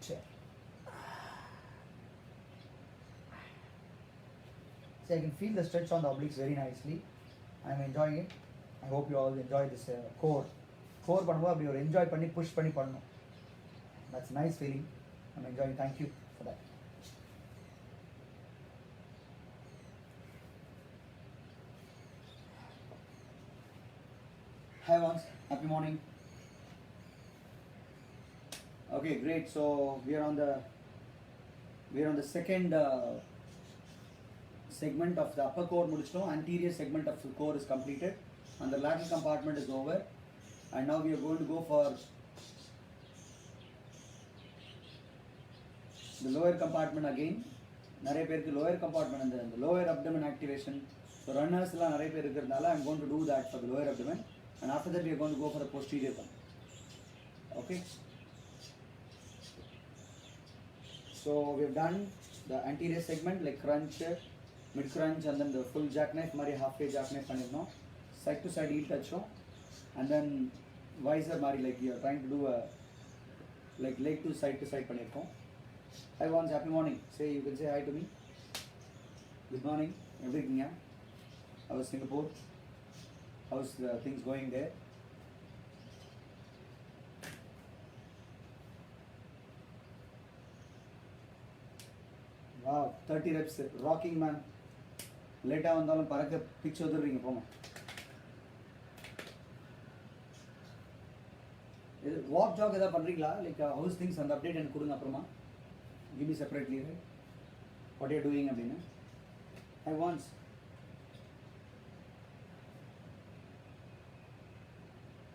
10. See, I can feel the stretch on the obliques very nicely. I am enjoying it. I hope you all enjoy this core. Core பண்ணும்போது அப்படி ஒரு enjoy பண்ணி push பண்ணி பண்ணணும். That's a nice feeling. I'm enjoying. Thank you for that. Hi once, happy morning. Okay, great. So we are on the second segment of the upper core mudichtom. Anterior segment of the core is completed and the lateral compartment is over, and now we are going to go for the lower compartment again. நிறைய பேருக்கு lower compartment and the lower abdomen activation. So runners எல்லாம் நிறைய பேர் இருக்கிறதுனால I'm going to do that for the lower abdomen, and after that we are going to go for the posterior one. Okay. So we've done the anterior segment like crunch, mid crunch, and then the full jackknife, mari halfway jackknife பண்ணிருந்தோம். Side to side heel touch, and then visor mari like you are trying to do a like leg to side பண்ணிருக்கோம். Hi once, happy morning. Say, you can say hi to me. Good morning. Everything, yeah? How is Singapore? How's the things going there? Wow, 30 reps, rocking man. Late வந்தாலும் பறக்க பிச்சு வந்துடுறீங்க போங்க. இது walk jack ஏதாவது பண்ணுறீங்களா? Like house things அந்த update எனக்கு கொடுங்க அப்புறமா. Give me separately, right? What you are doing அப்படின்னா. I once.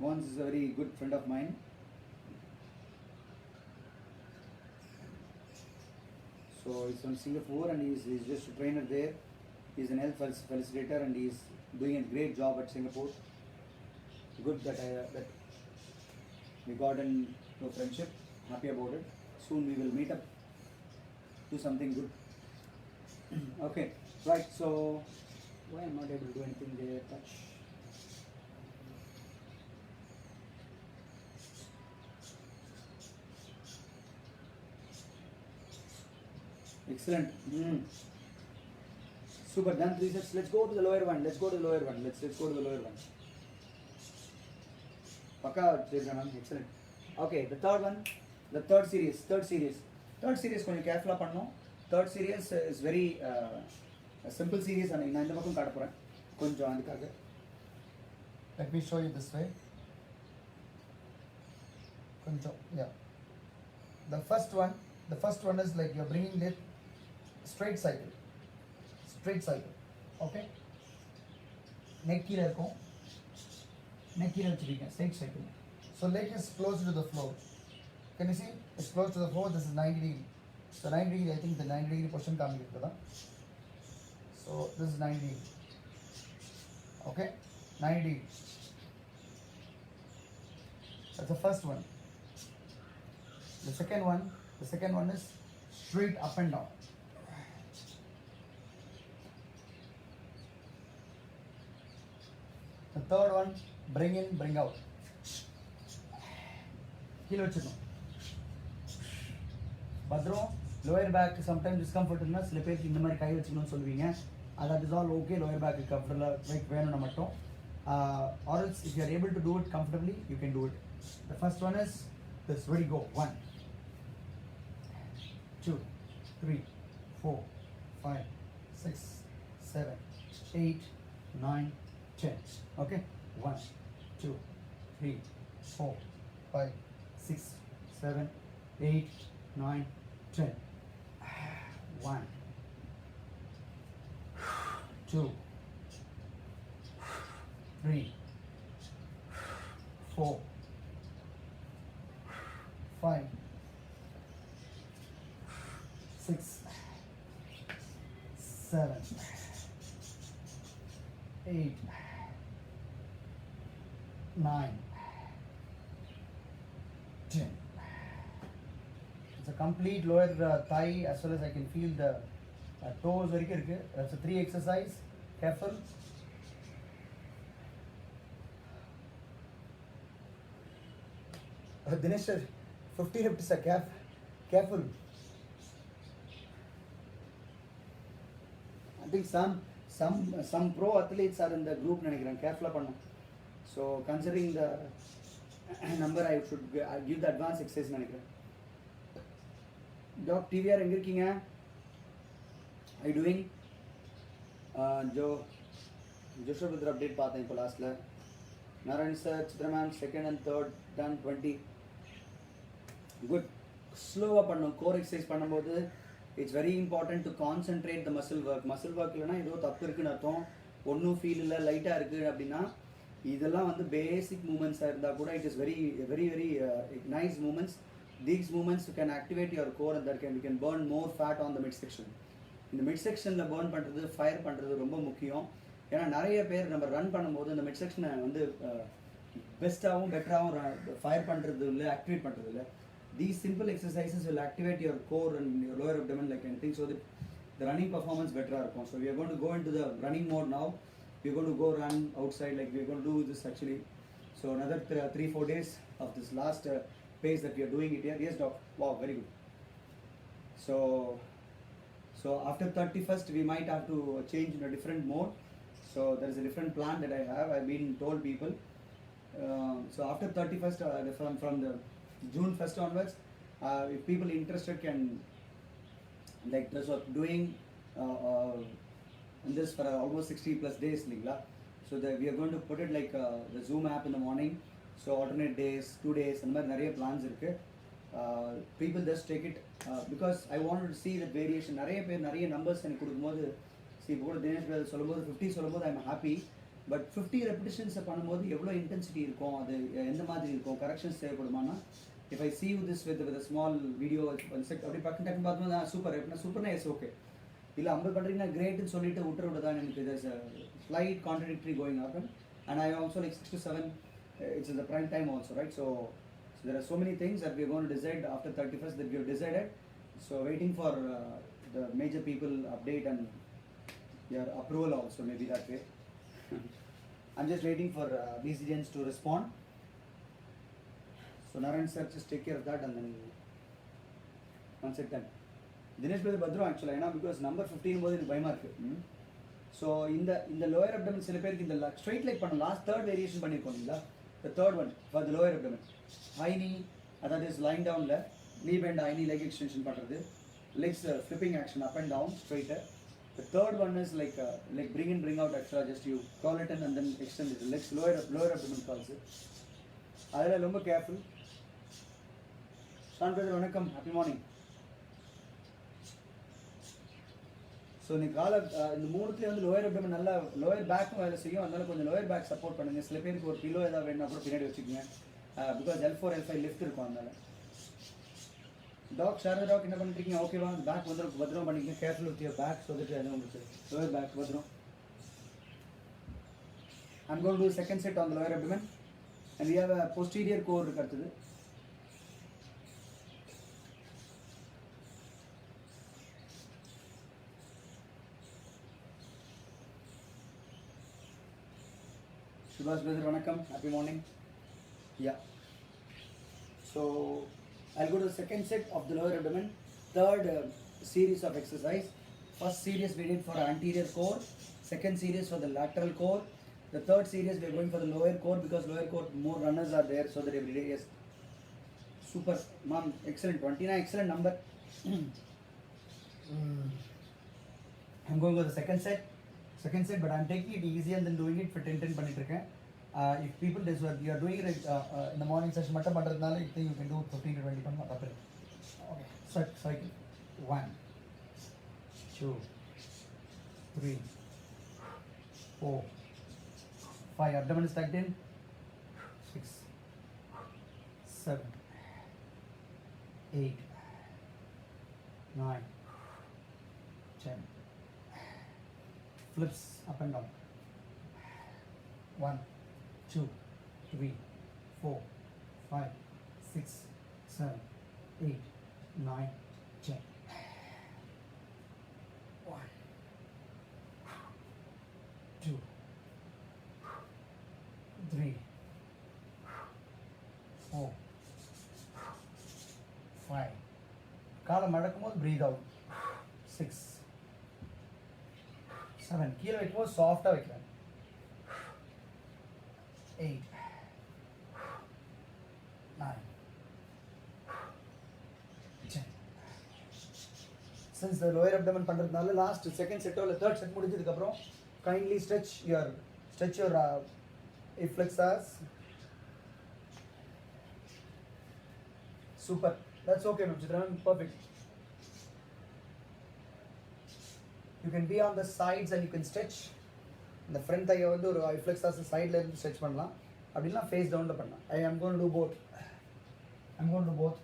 Once is a very good friend of mine. So he's from Singapore and he's just a trainer there. He's an health facilitator and he's doing a great job at Singapore. Good that we got into a friendship. Happy about it. Soon we will meet up. Do something good. Okay, right. So why I'm not able to do anything there? Touch. Excellent. Super. Done 3 sets. Let's go to the lower one. Let's go to the lower one. Let's go to the lower one. Paka, excellent. Okay, the third one. The third series. Third series கொஞ்சம் கேர்ஃபுல்லா பண்ணனும். Third series is very simple series and நான் இந்த பக்கம் காட்ட போறேன். கொஞ்சம் அதுக்காக. Let me show you this way. கொஞ்சம், yeah. The first one is like you're bringing it straight cycle. Okay. Neck கீழ இருக்கும். Neck கீழ வச்சிருக்கீங்க. Straight cycle. So leg is close to the floor. Can you see? It's close to the floor. This is 90 degree. So 90 degree, I think the 90 degree position காமிக்கிறதா. So this is 90 degree. Okay? 90 degree. That's the first one. The second one is straight up and down. The third one, bring in, bring out. கீழ வச்சிடணும். பத்ரம் lower back sometimes டிஸ்கம்ஃபர்ட்னா சில பேருக்கு இந்த மாதிரி கை வச்சுக்கணும்னு சொல்லுவீங்க. that is all okay. Lower back கம்ஃபர்டபுளாக வேணும்னா மட்டும் or else if you are able to do it comfortably you can do it. The first one is this. Ready, go. 1 2 3 4 5 6 7 8 9 10. Okay, 1 2 3 4 5 6 7 8 9 10. 1 2 3 4 5 6 7 8 9 10. It's a complete lower thigh as well as I can feel the toes very good. That's a 3 exercise. Careful. Dinesh sir, 50 reps a careful. I think some pro athletes are in the group நினைக்கிறேன். Careful பண்ணு. So considering the number I should give the advanced exercise நினைக்கிறேன். Doc TVR எங்க இருக்கீங்க? Are you doing? Joshua update பார்த்தேன் இப்போ லாஸ்ட்ல. Narayan sir, Chitraman second and third done 20. Good. ஸ்லோவாக பண்ணும். கோர் எக்ஸசைஸ் பண்ணும்போது it's very important to concentrate the muscle work இல்லைனா ஏதோ தப்பு இருக்குன்னு அர்த்தம். ஒன்றும் ஃபீல் இல்லை, லைட்டாக இருக்குது அப்படின்னா இதெல்லாம் வந்து பேசிக் மூமெண்ட்ஸாக இருந்தால் கூட it is very very very nice moments. These moments you can activate your core and that you can burn more fat on the mid section. இந்த மிட் செக்ஷனில் பர்ன் பண்ணுறது, ஃபயர் பண்ணுறது ரொம்ப முக்கியம். ஏன்னா நிறைய பேர் நம்ம ரன் பண்ணும்போது இந்த மிட் செக்ஷனை வந்து பெஸ்ட்டாகவும் பெட்டராகவும் ஃபயர் பண்ணுறது இல்லை, ஆக்டிவேட் பண்ணுறது இல்லை. These simple exercises will activate your core and your lower abdomen like anything, so that the running performance better இருக்கும். So we are going to go into the running mode now. We are going to go run outside, like we are going to do this actually. So another 3-4 days of this last pace that we are doing it here. Yes doc, wow, very good. So after 31st we might have to change in a different mode. So there is a different plan that I have. I've been told people. So after 31st from the June 1st onwards, if people interested can like this of doing this for almost 60 plus days ningla. So that we are going to put it like the Zoom app in the morning, so alternate days, 2 days and nariya plans irukku. People just take it because I wanted to see that variation. Nariya numbers enak kudukumbodhu see board Dinesh brother solumbodhu 50 solumbodhu I am happy, but 50 repetitions பண்ணும்போது எவ்வளோ intensity இருக்கும், அது எந்த மாதிரி இருக்கும், corrections தேவைப்படுமானா if I see you this with a small video அப்படி பக்கம் பார்க்கும்போது சூப்பர் எப்படின்னா சூப்பர்னா எஸ் ஓகே இல்லை 50 பண்ணுறீங்கன்னா கிரேட்னு சொல்லிட்டு விட்டுறவிட எனக்கு there's a slight contradictory going happen, and I also like 6 to 7 it's in the prime time also, right? So there are so many things that we are going to decide after 31st that we have decided. So waiting for the major people update and your approval also, maybe that way. I'm just waiting for BCGNs to respond. So Narayan sir, just take care of that and then once it done. Dinesh brother Badru actually, because number 15 was in Weimar. So in the lower abdomen, சில பேருக்கு இந்த straight leg பண்ண last third variation பண்ணிருக்கோம்ல, the third one for the lower abdomen, high knee, that is lying down left, knee bend, high knee leg extension பண்றது, legs flipping action up and down straight. The third one is like bring in, bring out extra, just you call it in and then extend it. Legs lower abdomen calls it. Adala ரொம்ப careful. Shan brother vanakkam, happy morning. So நீ கால இந்த மூணுத்துலயே வந்து lower abdomen நல்லா lower பேக்கும் வேலை செய்யும், அதனால கொஞ்சம் லோயர் பேக் சப்போர்ட் பண்ணுங்க. சில பேருக்கு ஒரு பில்லோ ஏதாவது வேணும்னா கூட பின்னாடி வச்சுக்கோங்க, பிகாஸ் L4 L5 லிஃப்ட் இருக்கும். அதனால டாக் சாரதா டாக் என்ன பண்ணிருக்கீங்க? ஓகேவா? பேக் வந்து பத்திரம் பண்ணிக்கங்க. Careful with your back, so that உங்களுக்கு லோயர் பேக் பத்திரம். I'm going to do second set on the lower abdomen and we have a posterior core இருக்கு அடுத்தது. Subhash brother vanakkam, happy morning. Yeah, so I'll go to the second set of the lower abdomen. third series of exercise. First series we did for anterior core, second series for the lateral core, the third series we are going for the lower core because lower core more runners are there, so that every day is super. Mom, excellent, 29, excellent number. I'm going for the second set, but I'm taking it easy and then doing it for 10 பண்ணிட்டு இருக்கேன். If people you are doing it in the morning session மட்டும் பண்றதுனால you think you can do 15 to 20 பண்ணலாம் தப்பு. Okay, set cycle 1 2 3 4 5 abdomen is tucked in 6 7 8 9 10 flips up and down 1 2 3 4 5 6 7 8 9 10 1 2 3 4 5 காலை மடக்கும் போது breathe out 6 7 கீழே வைக்கும்போது சாஃப்டாக வைக்கிறேன் 8 9 10 since the lower abdomen பண்றதுனால last second set or third set முடிஞ்சதுக்கு அப்புறம் kindly stretch your hip flexors. Super, that's okay Ma'am Chitran, perfect. You can be on the sides and you can stretch. இந்த front thigh வந்து ஒரு hip flexors sideல இருந்து stretch பண்ணலாம், அப்படினா face downல பண்ணலாம். I am going to do both.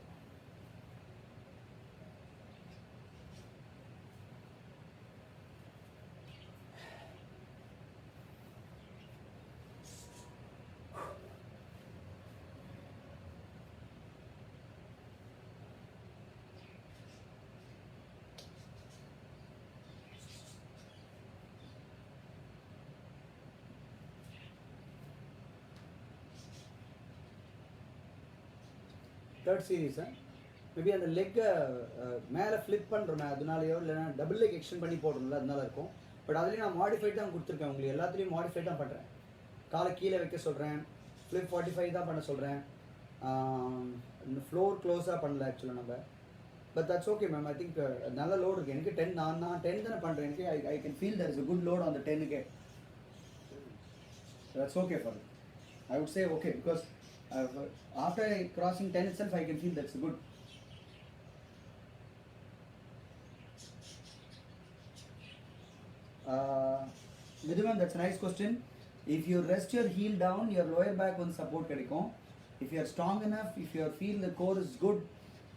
Third series, maybe அந்த லெக்கை மேலே flip பண்ணுறோமே அதனாலையோ இல்லைனா டபுள் லெக் எக்ஸ்டெண்ட் பண்ணி போடுறோம்ல அதனால இருக்கும். பட் அதுலேயும் நான் மாடிஃபைட் தான் கொடுத்துருக்கேன், உங்களுக்கு எல்லாத்துலேயும் மாடிஃபைட் தான் பண்ணுறேன். காலை கீழே வைக்க சொல்கிறேன், ஃப்ளிப் 45 தான் பண்ண சொல்கிறேன், இந்த ஃப்ளோர் க்ளோஸாக பண்ணல ஆக்சுவலாக நம்ம. But that's okay ma'am, I think நல்ல லோடு இருக்குது எனக்கு. 10 நான் 10 தானே பண்ணுறேன், எனக்கு I can feel that is a good load on the 10க்கு. That's okay for me. I would say okay because after crossing 10 itself I can feel that's good. Vidhuman, that's a nice question. If you rest your heel down, your lower back will support கிடைக்கும். If you are strong enough, if you feel the core is good,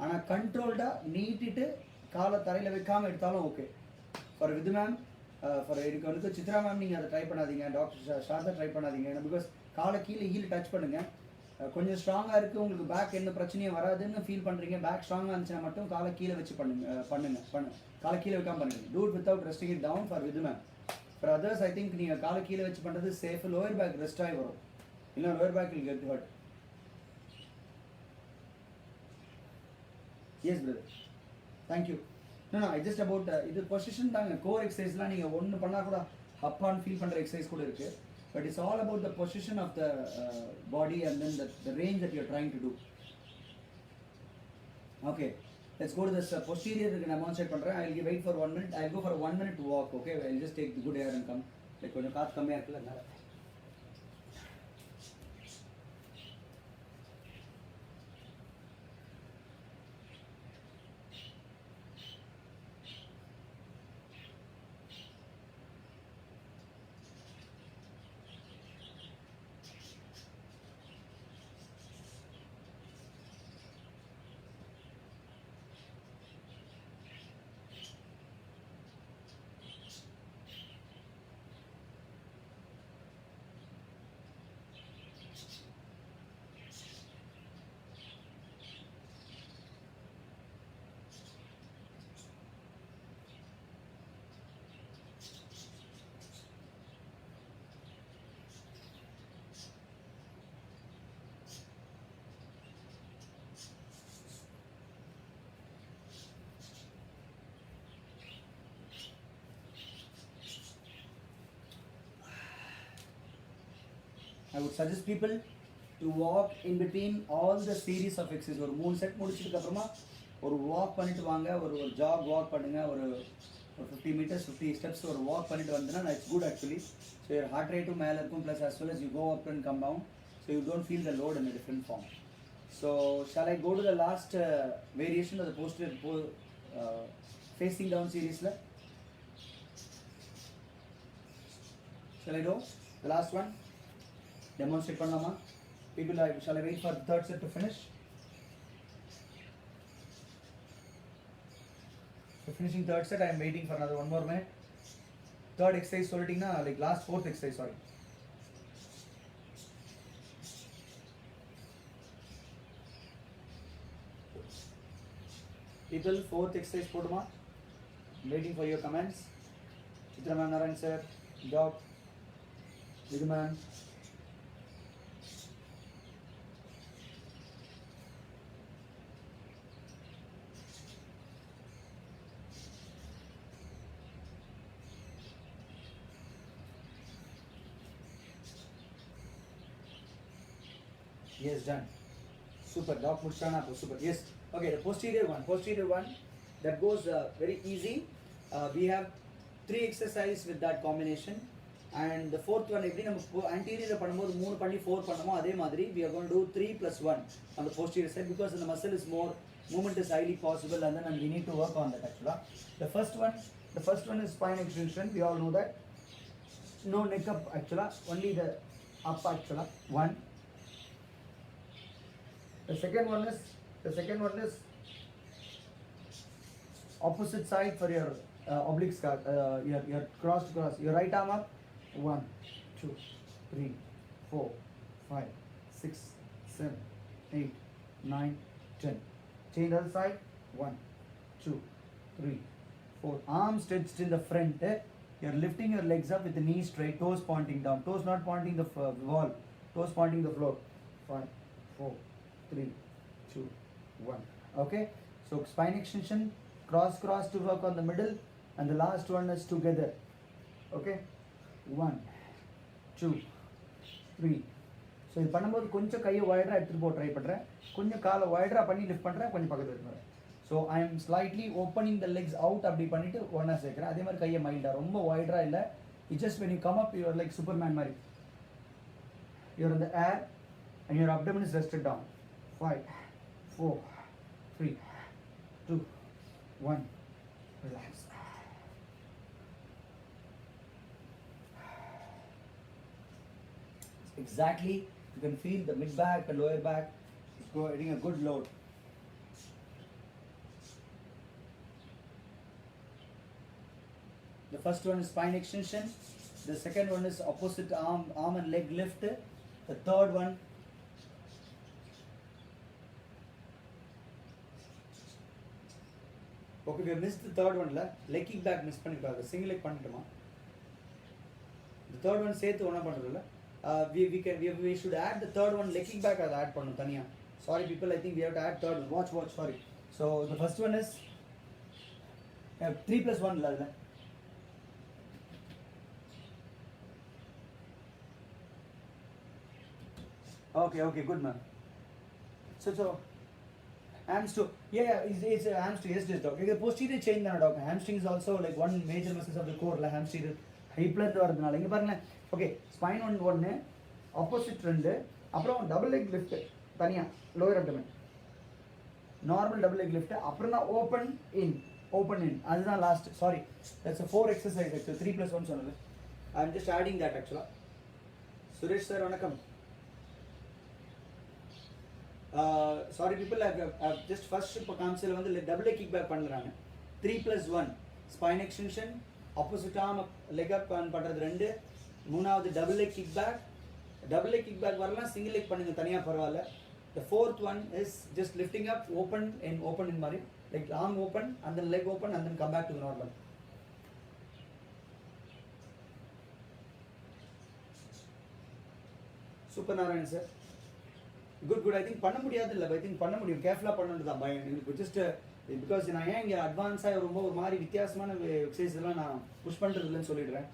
ஆனால் கண்ட்ரோல்டாக நீட்டிட்டு காலை தரையில் வைக்காமல் எடுத்தாலும் okay. For Vidhu ma'am, for எனக்கு வந்து Chitra ma'am நீங்கள் அதை ட்ரை பண்ணாதீங்க, டாக்டர் ஷார்தா ட்ரை பண்ணாதீங்க. பிகாஸ் காலை கீழே ஹீல் டச் பண்ணுங்கள், கொஞ்சம் ஸ்ட்ராங்காக இருக்குது, உங்களுக்கு பேக் எந்த பிரச்சனையும் வராதுன்னு ஃபீல் பண்ணுறீங்க. பேக் ஸ்ட்ராங்காக இருந்துச்சுன்னா மட்டும் காலை கீழே வச்சு பண்ணுங்க. காலை கீழே வைக்காமல் பண்ணுங்க. Do it without resting it down for with ma'am. For others I think நீங்கள் காலை கீழே வச்சு பண்ணுறது சேஃப். லோயர் பேக் ரெஸ்ட் ஆகி வரும், இல்லை lower back will get hurt. Yes brother, thank you. No I just about இது பொசிஷன் தாங்க. கோர் எக்ஸசைஸ்லாம் நீங்கள் ஒன்று பண்ணால் கூட அப்பான்னு ஃபீல் பண்ணுற எக்ஸசைஸ் கூட இருக்குது. But it's all about the position of the body and then the range that you're trying to do. Okay, let's go to this posterior demonstrate பண்றேன். I'll wait for 1 minute. I'll go for a 1 minute walk. Okay, I'll just take the good air and come. Like கொஞ்சம் காத்து கம்மியா இருக்குல்ல அதனால. I would suggest people to walk in between all the series of exercises. ஒரு 3 set முடிச்சதுக்கு அப்புறமா ஒரு walk பண்ணிட்டு வாங்க, ஒரு ஜாக் வாக் பண்ணுங்க, ஒரு 50 meters 50 steps ஒரு வாக் பண்ணிட்டு வந்தீங்கன்னா it's good actually. So your heart rate மேல இருக்கும், plus as well as you go up and come down, so you don't feel the load in a different form. So shall I go to the last variation of the posterior facing down series la? Shall I do the last one? Demonstrate பண்ணலாமா? People, shall I wait for the third set to finish? So finishing third set, I am waiting for another one more minute. Third exercise சொல்லிட்டீங்கன்னா like last fourth exercise, sorry. People, fourth exercise போடுமா? Waiting for your comments. Chitraman, Narayan sir, Doc, Vidhuman. Yes, done. Super. Doc Murshana, super. Yes. Okay, the posterior one, that goes very easy. We have 3 exercises with that combination, and the fourth one, எப்படி நம்ம anterior பண்ணும்போது 3 பண்ணி 4 பண்ணோமோ அதே மாதிரி we are going to do 3 plus 1 on the posterior side, because the muscle is more, movement is highly possible, and then we need to work on that actually. The first one is spine extension. We all know that. No neck up actually, only the up actually. One. The second one is opposite side for your oblique scar, your cross to cross. Your right arm up. 1, 2, 3, 4, 5, 6, 7, 8, 9, 10. Change the other side. 1, 2, 3, 4. Arms stretched in the front. You're lifting your legs up with the knees straight, toes pointing down. Toes not pointing the wall. Toes pointing the floor. 5, 4, 3, 2, 1. Okay, so spine extension, cross to work on the middle, and the last one is together. Okay, 1, 2, 3. So இது பண்ணும்போது கொஞ்சம் கையை வைடரா எடுத்துட்டு போக try பண்றேன், கொஞ்சம் காலை வைடரா பண்ணி லிஃப்ட் பண்றேன், கொஞ்சம் பக்கத்துல எடுத்துறேன். So I am slightly opening the legs out, அப்படி பண்ணிட்டு ஒண்ணா சேர்க்கறேன். அதே மாதிரி கையை மைல்டா, ரொம்ப வைடரா இல்ல. It just when you come up, you are like Superman மாதிரி. You are in the air and your abdomen is rested down. 5, 4, 3, 2, 1. Relax. Exactly, you can feel the mid back and lower back is getting a good load. The first one is spine extension. The second one is opposite arm and leg lift. The third one, okay, we have missed the third one la, leg kick back miss பண்ணிருக்காங்க, single leg பண்ணிட்டோமா? The third one சேர்த்து ஒண்ணா பண்றதுல we should add the third one, leg kick back, அதை add பண்ணனும் தனியா. Sorry people, I think we have to add third one. Watch, sorry. So the first one is 3 plus 1 இல்ல அதுல. Okay, good man. So hams to, it's hams to, yes dog. Okay, posterior chain தான dog. Hamstring is also like one major muscle of the core la, hamstring hip ல வரதுனால இங்க பாருங்க. Okay, spine ஒன்னு, opposite ரெண்டு, அப்புறம் double leg lift தனியா lower abdomen. Normal double leg lift, அப்புறம் தான் open in. அதுதான் last. Sorry, that's a 4 exercise actually. 3 plus 1 சொன்னது. I'm just adding that actually. Suresh sir, வணக்கம். Sorry people, I've just first காமிச்சதுல வந்து double leg kick back பண்றாங்க. 3 plus 1 spine extension, opposite arm leg up பண்றது ரெண்டு, மூணாவது double leg kick back வரலாம், single leg பண்ணுங்க தனியா பரவாயில்ல. The fourth one is just lifting up, open in மாதிரி, like arm open and then leg open and then come back to the normal. Super Narayan sir, good. I think பண்ண முடியாது இல்ல, I think பண்ண முடியும், கேர்ஃபுல்லா பண்ணனும் தான் பயம் எனக்கு. just because நான் ஏன் இங்க அட்வான்ஸா ரொம்ப ஒரு மாதிரி வித்தியாசமான எக்சர்சைஸ் எல்லாம் நான் புஷ் பண்றது இல்லன்னு சொல்லிடுறேன்.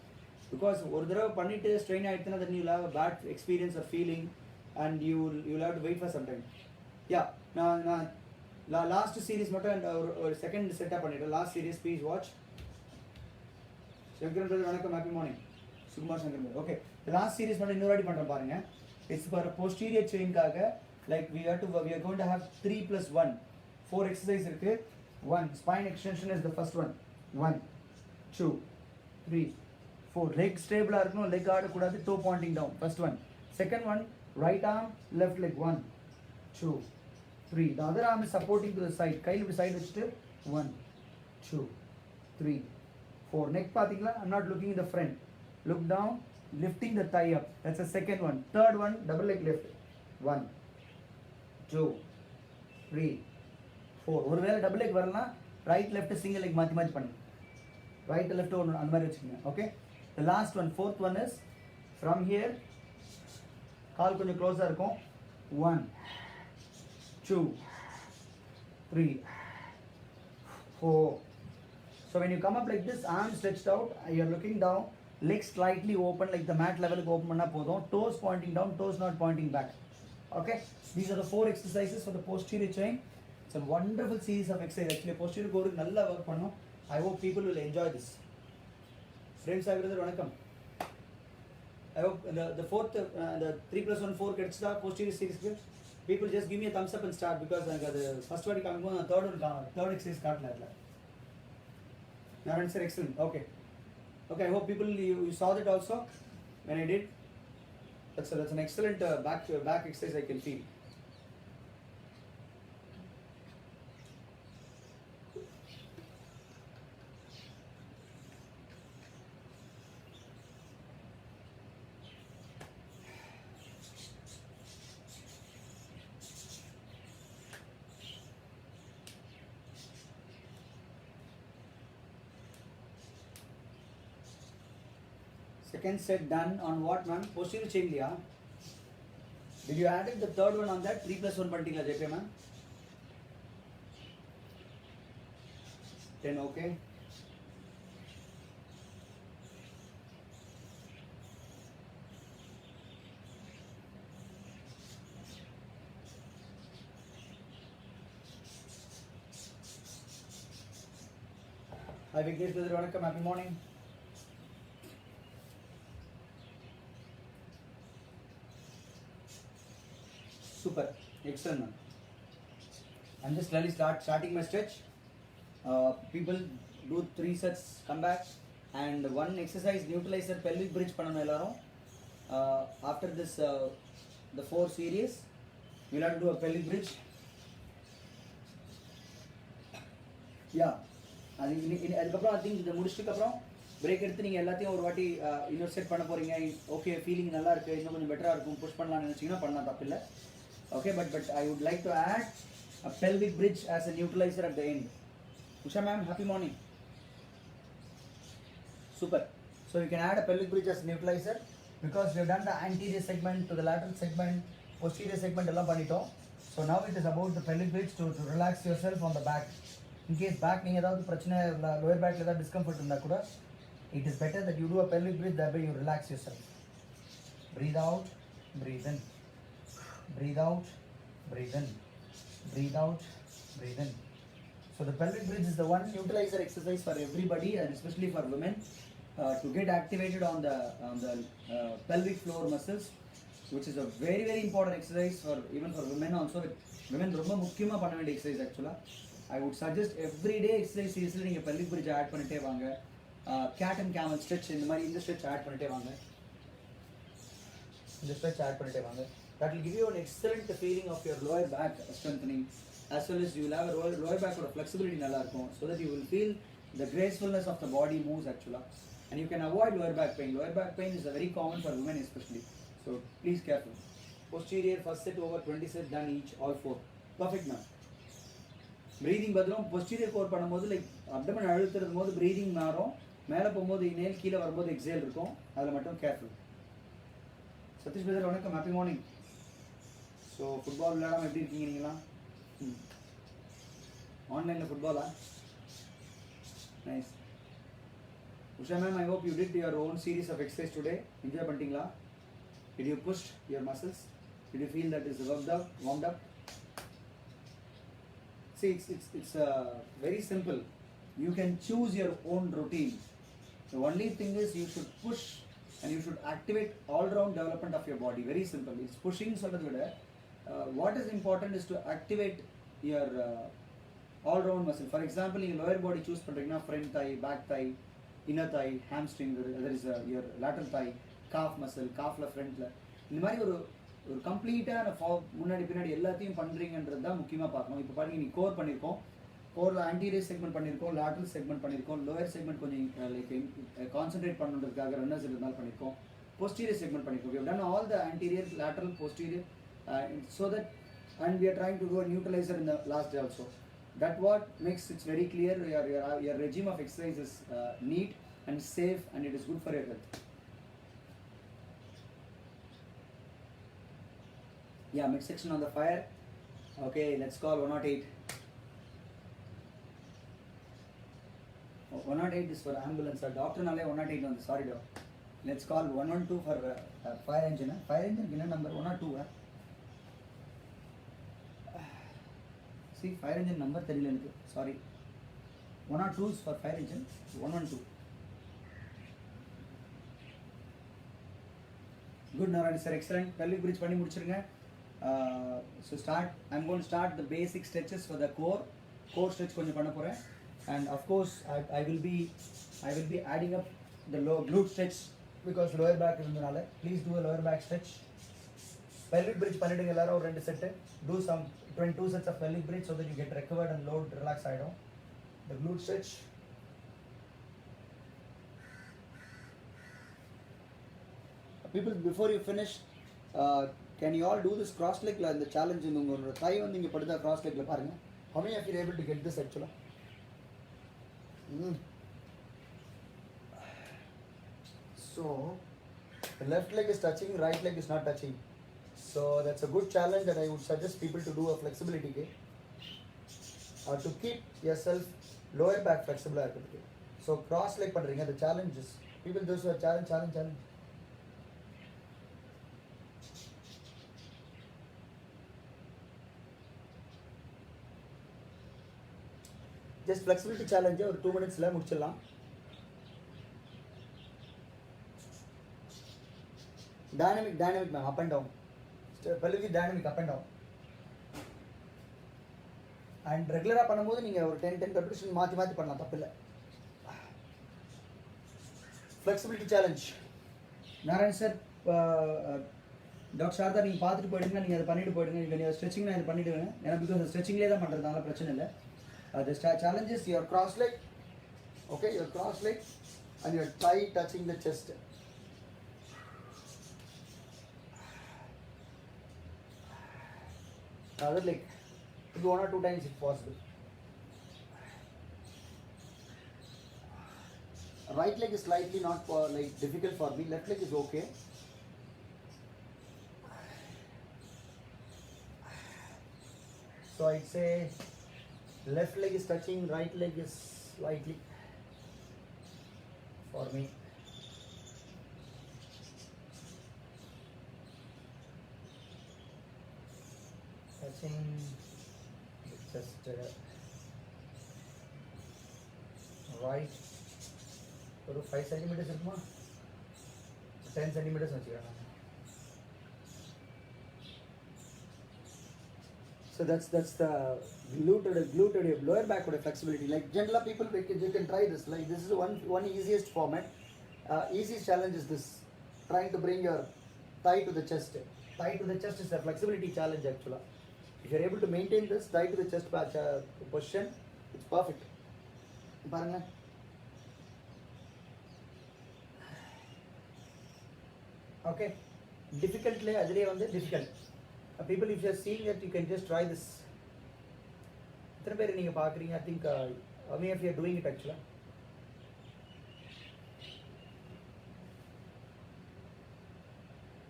பிகாஸ் ஒரு தடவை பண்ணிட்டு ஸ்ட்ரெயின் ஆகிடுச்சுன்னா then you'll have a bad experience or feeling and you'll have to wait for some time. Yeah, நான் லாஸ்ட் சீரிஸ் மட்டும் ஒரு செகண்ட் செட்டப் பண்ணிட்டேன். Last series please watch. Sankaran brother வணக்கம், happy morning. Sukumar Sankaran brother. Okay, last series மட்டும் இன்னொரு வாட்டி பண்ணுறேன் பாருங்க. இட்ஸ் ஃபார் போஸ்டீரியர் செயின்காக. Like we are going to have 3 plus 1 4 exercise இருக்கு. 1 spine extension is the first one. 1 2 3 4 leg stable இருக்கணும், leg ஆடக்கூடாது, toe pointing down. First one. Second one, right arm left leg. 1 2 3. The other arm is supporting to the side. கையில் இப்படி side வச்சுட்டு 1 2 3 4. neck பாத்தீங்களா? I'm not looking in the front. Look down, lifting the thigh up. That's the second one. Third one, double leg lift. 1 2 3 4. ஒருவேளை double leg வரலாம், right left single leg மாற்றி மாற்றி பண்ணுங்க. Right left ஒன்று அந்த மாதிரி வச்சுக்கோங்க. Okay, the last one, fourth one is from here, கால் கொஞ்சம் க்ளோஸாக இருக்கும். 1 2 3 4. So when you come up like this, arms stretched out, you are looking down, legs slightly open, like the mat level open பண்ணா போதும். Toes pointing down, toes not pointing back. Okay, these are the 4 exercises for the posterior chain. It's a wonderful series of exercises. Actually posterior core நல்லா work பண்ணும். I hope people will enjoy this. Friends, I brother வணக்கம். I hope the fourth the 3 plus 1 4 கிடைச்சதா posterior series க்கு. People just give me a thumbs up and start because எனக்கு அது first வாட்டி காமிக்கும்போது நான் third exercise காட்டல அதுல. Narayan sir, excellent. Okay, I hope people you saw that also when I did. That's an excellent back exercise I can feel. Second set done on what, ma'am? Posterior chain liya. Did you add the third one on that? 3 plus 1 பண்ணிட்டீங்களா JP ma'am? 10. Okay. Hi Vignesh brother, வணக்கம், happy morning. Super, excellent man. I'm just slowly starting my stretch. People do 3 sets, come back, and one exercise neutralizer pelvic bridge பண்ணனும் எல்லாரும். After this the 4 series, we'll have to do a pelvic bridge. Yeah, அதுக்கப்புறம் I think இதை முடிச்சிட்டு அப்புறம் break எடுத்து நீங்கள் எல்லாத்தையும் ஒரு வாட்டி இன்னொரு செட் பண்ண போறீங்க. ஓகே, ஃபீலிங் நல்லா இருக்கு, இன்னும் கொஞ்சம் பெட்டராக இருக்கும், புஷ் பண்ணலாம்னு நினச்சிங்கன்னா பண்ணலாம், தப்பில்லை. Okay, but I would like to add a pelvic bridge as a neutralizer at the end. Usha ma'am, happy morning. Super. So you can add a pelvic bridge as a neutralizer because we have done the anterior segment to the lateral segment, posterior segment எல்லாம் பண்ணிட்டோம். So now it is about the pelvic bridge to relax yourself on the back. In case back நீங்கள் ஏதாவது பிரச்சனை lower back ஏதாவது discomfort இருந்தா கூட, it is better that you do a pelvic bridge, that way you relax yourself. Breathe out, breathe in. Breathe out, breathe in. Breathe out, breathe in. So the pelvic bridge is the one neutralizer exercise for everybody, and especially for women, to get activated on the pelvic floor muscles, which is a very very important exercise for even for women also. Women ரொம்ப முக்கியமா பண்ண வேண்டிய exercise actually. I would suggest every day exercise series நீங்க pelvic bridge add பண்ணிட்டே வாங்க. Cat and camel stretch இந்த மாதிரி இந்த stretch add பண்ணிட்டே வாங்க. இந்த stretch add பண்ணிட்டே வாங்க. That will give you an excellent feeling of your lower back strengthening, as well as you will have a lower back or flexibility nalla irukum, so that you will feel the gracefulness of the body moves actually, and you can avoid lower back pain. Lower back pain is very common for women especially, so please careful. Posterior first set over 20 sets done each, all 4. Perfect now. Breathing badrum posterior core பண்ணும்போது like abdomen அழுத்துறது போது breathing மாறும், மேலே போகும்போது inhale, கீழே வரும்போது exhale இருக்கும், அதில் மட்டும் careful. சதீஷ் பிரதர் வணக்கம், happy morning. ஸோ ஃபுட்பால் விளையாடாமல் எப்படி இருக்கீங்க நீங்களா? ஆன்லைனில் ஃபுட்பாலா? Nice. Usha ma'am, I hope you did your own series of exercise today. Enjoy பண்ணிட்டீங்களா? Did you push your muscles? Did you feel that is warmed up? See, it's very simple. You can choose your own routine. The only thing is you should push and you should activate all-round development of your body. Very simple. It's pushing சொல்றதை விட what is important is to activate your all-round muscle. For example, நீங்கள் lower body choose பண்ணுறீங்கன்னா front thigh, back thigh, inner thigh, hamstring, there is your lateral thigh, calf muscle, calfல frontல இந்த மாதிரி ஒரு கம்ப்ளீட்டான முன்னாடி பின்னாடி எல்லாத்தையும் பண்ணுறீங்கன்றது தான் முக்கியமாக பார்க்கணும். இப்போ பாருங்க நீ கோர் பண்ணியிருக்கோம், கோரில் ஆன்டீரியர் செக்மெண்ட் பண்ணியிருக்கோம், லேட்ரல் செக்மெண்ட் பண்ணியிருக்கோம், லோயர் செக்மெண்ட் கொஞ்சம் லைக் கான்சென்ட்ரேட் பண்ணுறதுக்காக ரன்னர்ஸ் இருந்தாலும் பண்ணியிருக்கோம், posterior segment பண்ணியிருக்கோம். We have done all the anterior, lateral, posterior, so that, and we are trying to do a neutralizer in the last day also. That what makes it very clear your regime of exercise is neat and safe and it is good for your health. Yeah, midsection on the fire. Okay, let's call 108. 108 is for ambulance. Doctor nale 108 on the sorry doc. Let's call 112 for fire engine. Fire engine ginna number 102. See, fire engine number theriyala enakku. Sorry. 102 is for fire engine. 112. Good, Narayana sir, excellent. Pelvic bridge பண்ணி முடிச்சிருங்க. So start. I'm going to start the basic stretches for the core stretch கொஞ்சம் பண்ண போறேன். And of course I will be adding up the low glute stretch because lower back இருந்தனால please do a lower back stretch. Pelvic bridge பண்ணிடுங்க எல்லாரும் ஒரு ரெண்டு set. Do some 22 sets of pelvic bridge so that you get recovered and load relax ஆயிடும். The glute stretch. People, before you finish, can you all do this cross leg la the challenge in unga thigh வந்து இங்க படுதா cross leg la பாருங்க. How many of you are able to get this actually? So the left leg is touching, right leg is not touching. So that's a good challenge that I would suggest people to do a flexibility game to keep yourself lower back flexible. So cross leg பண்றீங்க, the challenge is people do a challenge. Just flexibility challenge ஒரு 2 minutes ல முடிச்சிடலாம். Dynamic man, up and down. Pelvic dynamic up and down. And ரெகுலரா பண்ணும்போது நீங்க ஒரு 10 repetition மாத்தி பண்ணலாம், தப்பில்லை. Flexibility challenge. Narayan sir, doctor Sharada நீங்கள் பார்த்துட்டு போயிடுங்க, நீங்கள் அதை பண்ணிட்டு போயிடுங்க. இல்லை நீங்கள் ஸ்ட்ரெச்சிங் நான் இதை பண்ணிவிடுவேன், ஏன்னா பிகாஸ் ஸ்ட்ரெச்சிங்லேயே தான் பண்ணுறதுனால பிரச்சனை இல்லை. The challenge is your cross leg, okay, your cross leg and your thigh touching the chest. Other leg, do 1 or 2 times if possible. Right leg is slightly not like difficult for me. Left leg is okay. So I'd say left leg is touching, right leg is slightly for me. Touching just right ஒரு 5 centimeters இருக்குமா, 10 centimeters வச்சுக்கிறேன். So that's the glute lower back flexibility. Like general people, you can try this. Like this is one easiest format. Easiest challenge is this: trying to bring your thigh to the chest. Thigh to the chest is a flexibility challenge actually. If you're able to maintain this thigh to the chest position, it's perfect. பாருங்க. Okay. Difficultly அதிலே வந்து difficult. People, if you are seeing it, you can just try this. எத்தனை பேர் நீங்கள் பார்க்குறீங்க? I think how many of you are doing it actually?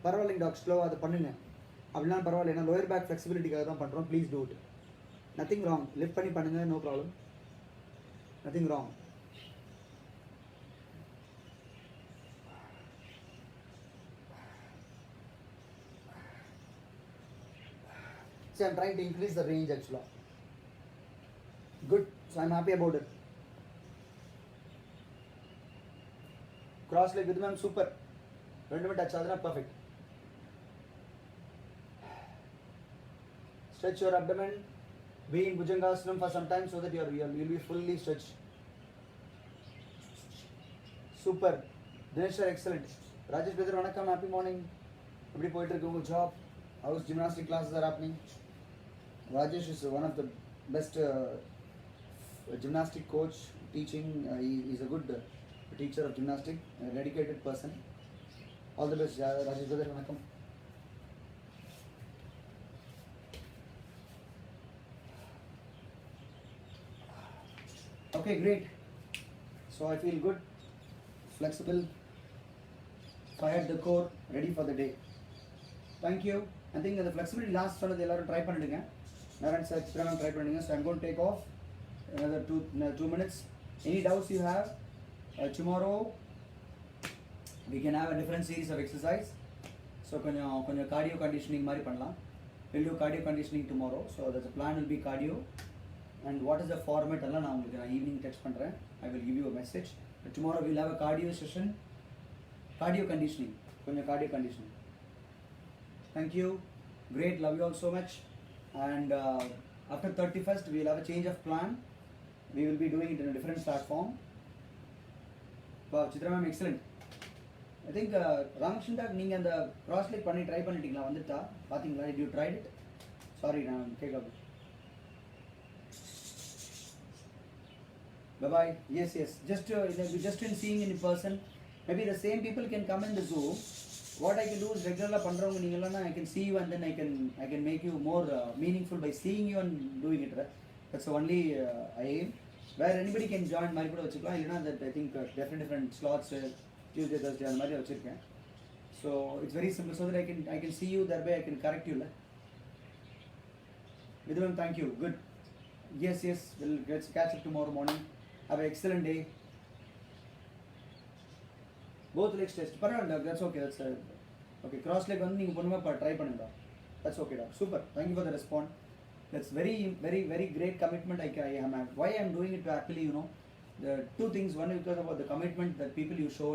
பரவாயில்லைங்க doctor, ஸ்லோவாக அதை பண்ணுங்க. அப்படின்னா பரவாயில்ல, ஏன்னா லோயர் பேக் ஃப்ளெக்சிபிலிட்டிக்காக தான் பண்ணுறோம். Please do it. Nothing wrong. Lift பண்ணி பண்ணுங்க, no problem. Nothing wrong. See, I'm trying to increase the range actually. Good. So I'm happy about it. Cross leg with ma'am, super. 2 minute touch adana perfect. Stretch your abdomen. Be in Bhujangasana for some time so that you'll be fully stretched. Super. Dinesh sir, excellent. Rajesh brother, vanakkam, happy morning. Everybody poetry doing a job. How's gymnastic classes are happening? Rajesh is one of the best gymnastic coach teaching. He's a good teacher of gymnastic, a dedicated person. All the best, Rajesh brother, vanakkam. Okay, great. So I feel good, flexible, fired the core, ready for the day. Thank you. I think the flexibility last sort of the try பண்ணிடுங்க. Narayan sir, Chitramam try பண்ணிடுங்க. So I'm going to take off another 2 minutes. Any doubts you have? Tomorrow we can have a different series of exercise. So கொஞ்சம் cardio conditioning மாதிரி பண்ணலாம். We'll do cardio conditioning tomorrow. So the plan will be cardio. And what is the format எல்லாம் நான் உங்களுக்கு evening text பண்றேன். I will give you a message. But tomorrow we'll have a cardio session. Cardio conditioning. கொஞ்சம் cardio conditioning. Thank you. Great. Love you all so much. And after 31st, we will have a change of plan. We will be doing it in a different platform. Wow, Chitra ma'am, excellent. I think Ramachandra, நீங்க அந்த cross leg பண்ணி try பண்ணிட்டீங்களா? வந்துட்டா பாத்தீங்களா? Did you tried it? Sorry, நான் கேட்கல. Bye bye. Yes. Just in seeing in person, maybe the same people can come in the Zoom. What I can do is regular பண்றவங்க நீங்களா I can see you and then I can make you more meaningful by seeing you and doing it. Right? That's the only aim. Where anybody can join மாதிரி கூட வச்சுக்கலாம். இல்லைனா that I think different slots Tuesday, Thursday அந்த மாதிரி வச்சிருக்கேன். So it's very simple so that I can see you thereby I can correct you. Vidham, thank you. Good. Yes. We'll catch up tomorrow morning. Have an excellent day. Both legs test. Parallel, that's okay. That's okay. Cross leg வந்து நீங்க பொறுமையா try பண்ணுங்க. That's okay, doc. Super. Thank you for the response. That's very great commitment I am. Why I am doing it to actually, the two things. One is because about the commitment that people you show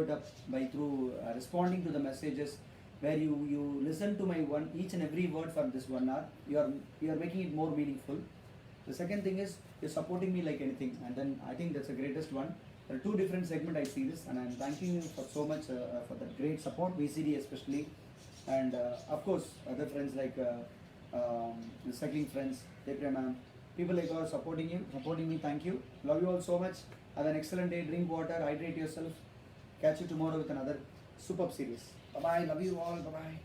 it up by through responding to the messages, where you listen to my each and every word for this 1 hour. You are making it more meaningful. The second thing is you're supporting me like anything, and then I think that's the greatest one. There are two different segments I see this, and I'm thanking you for so much for that great support, VCD especially, and of course other friends like the cycling friends, Deepra ma'am, people like you are supporting me. Thank you. Love you all so much. Have an excellent day. Drink water. Hydrate yourself. Catch you tomorrow with another superb series. Bye bye. Love you all. Bye bye.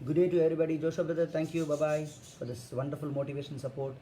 Good day to everybody. Joshua brother, thank you. Bye bye for this wonderful motivation support.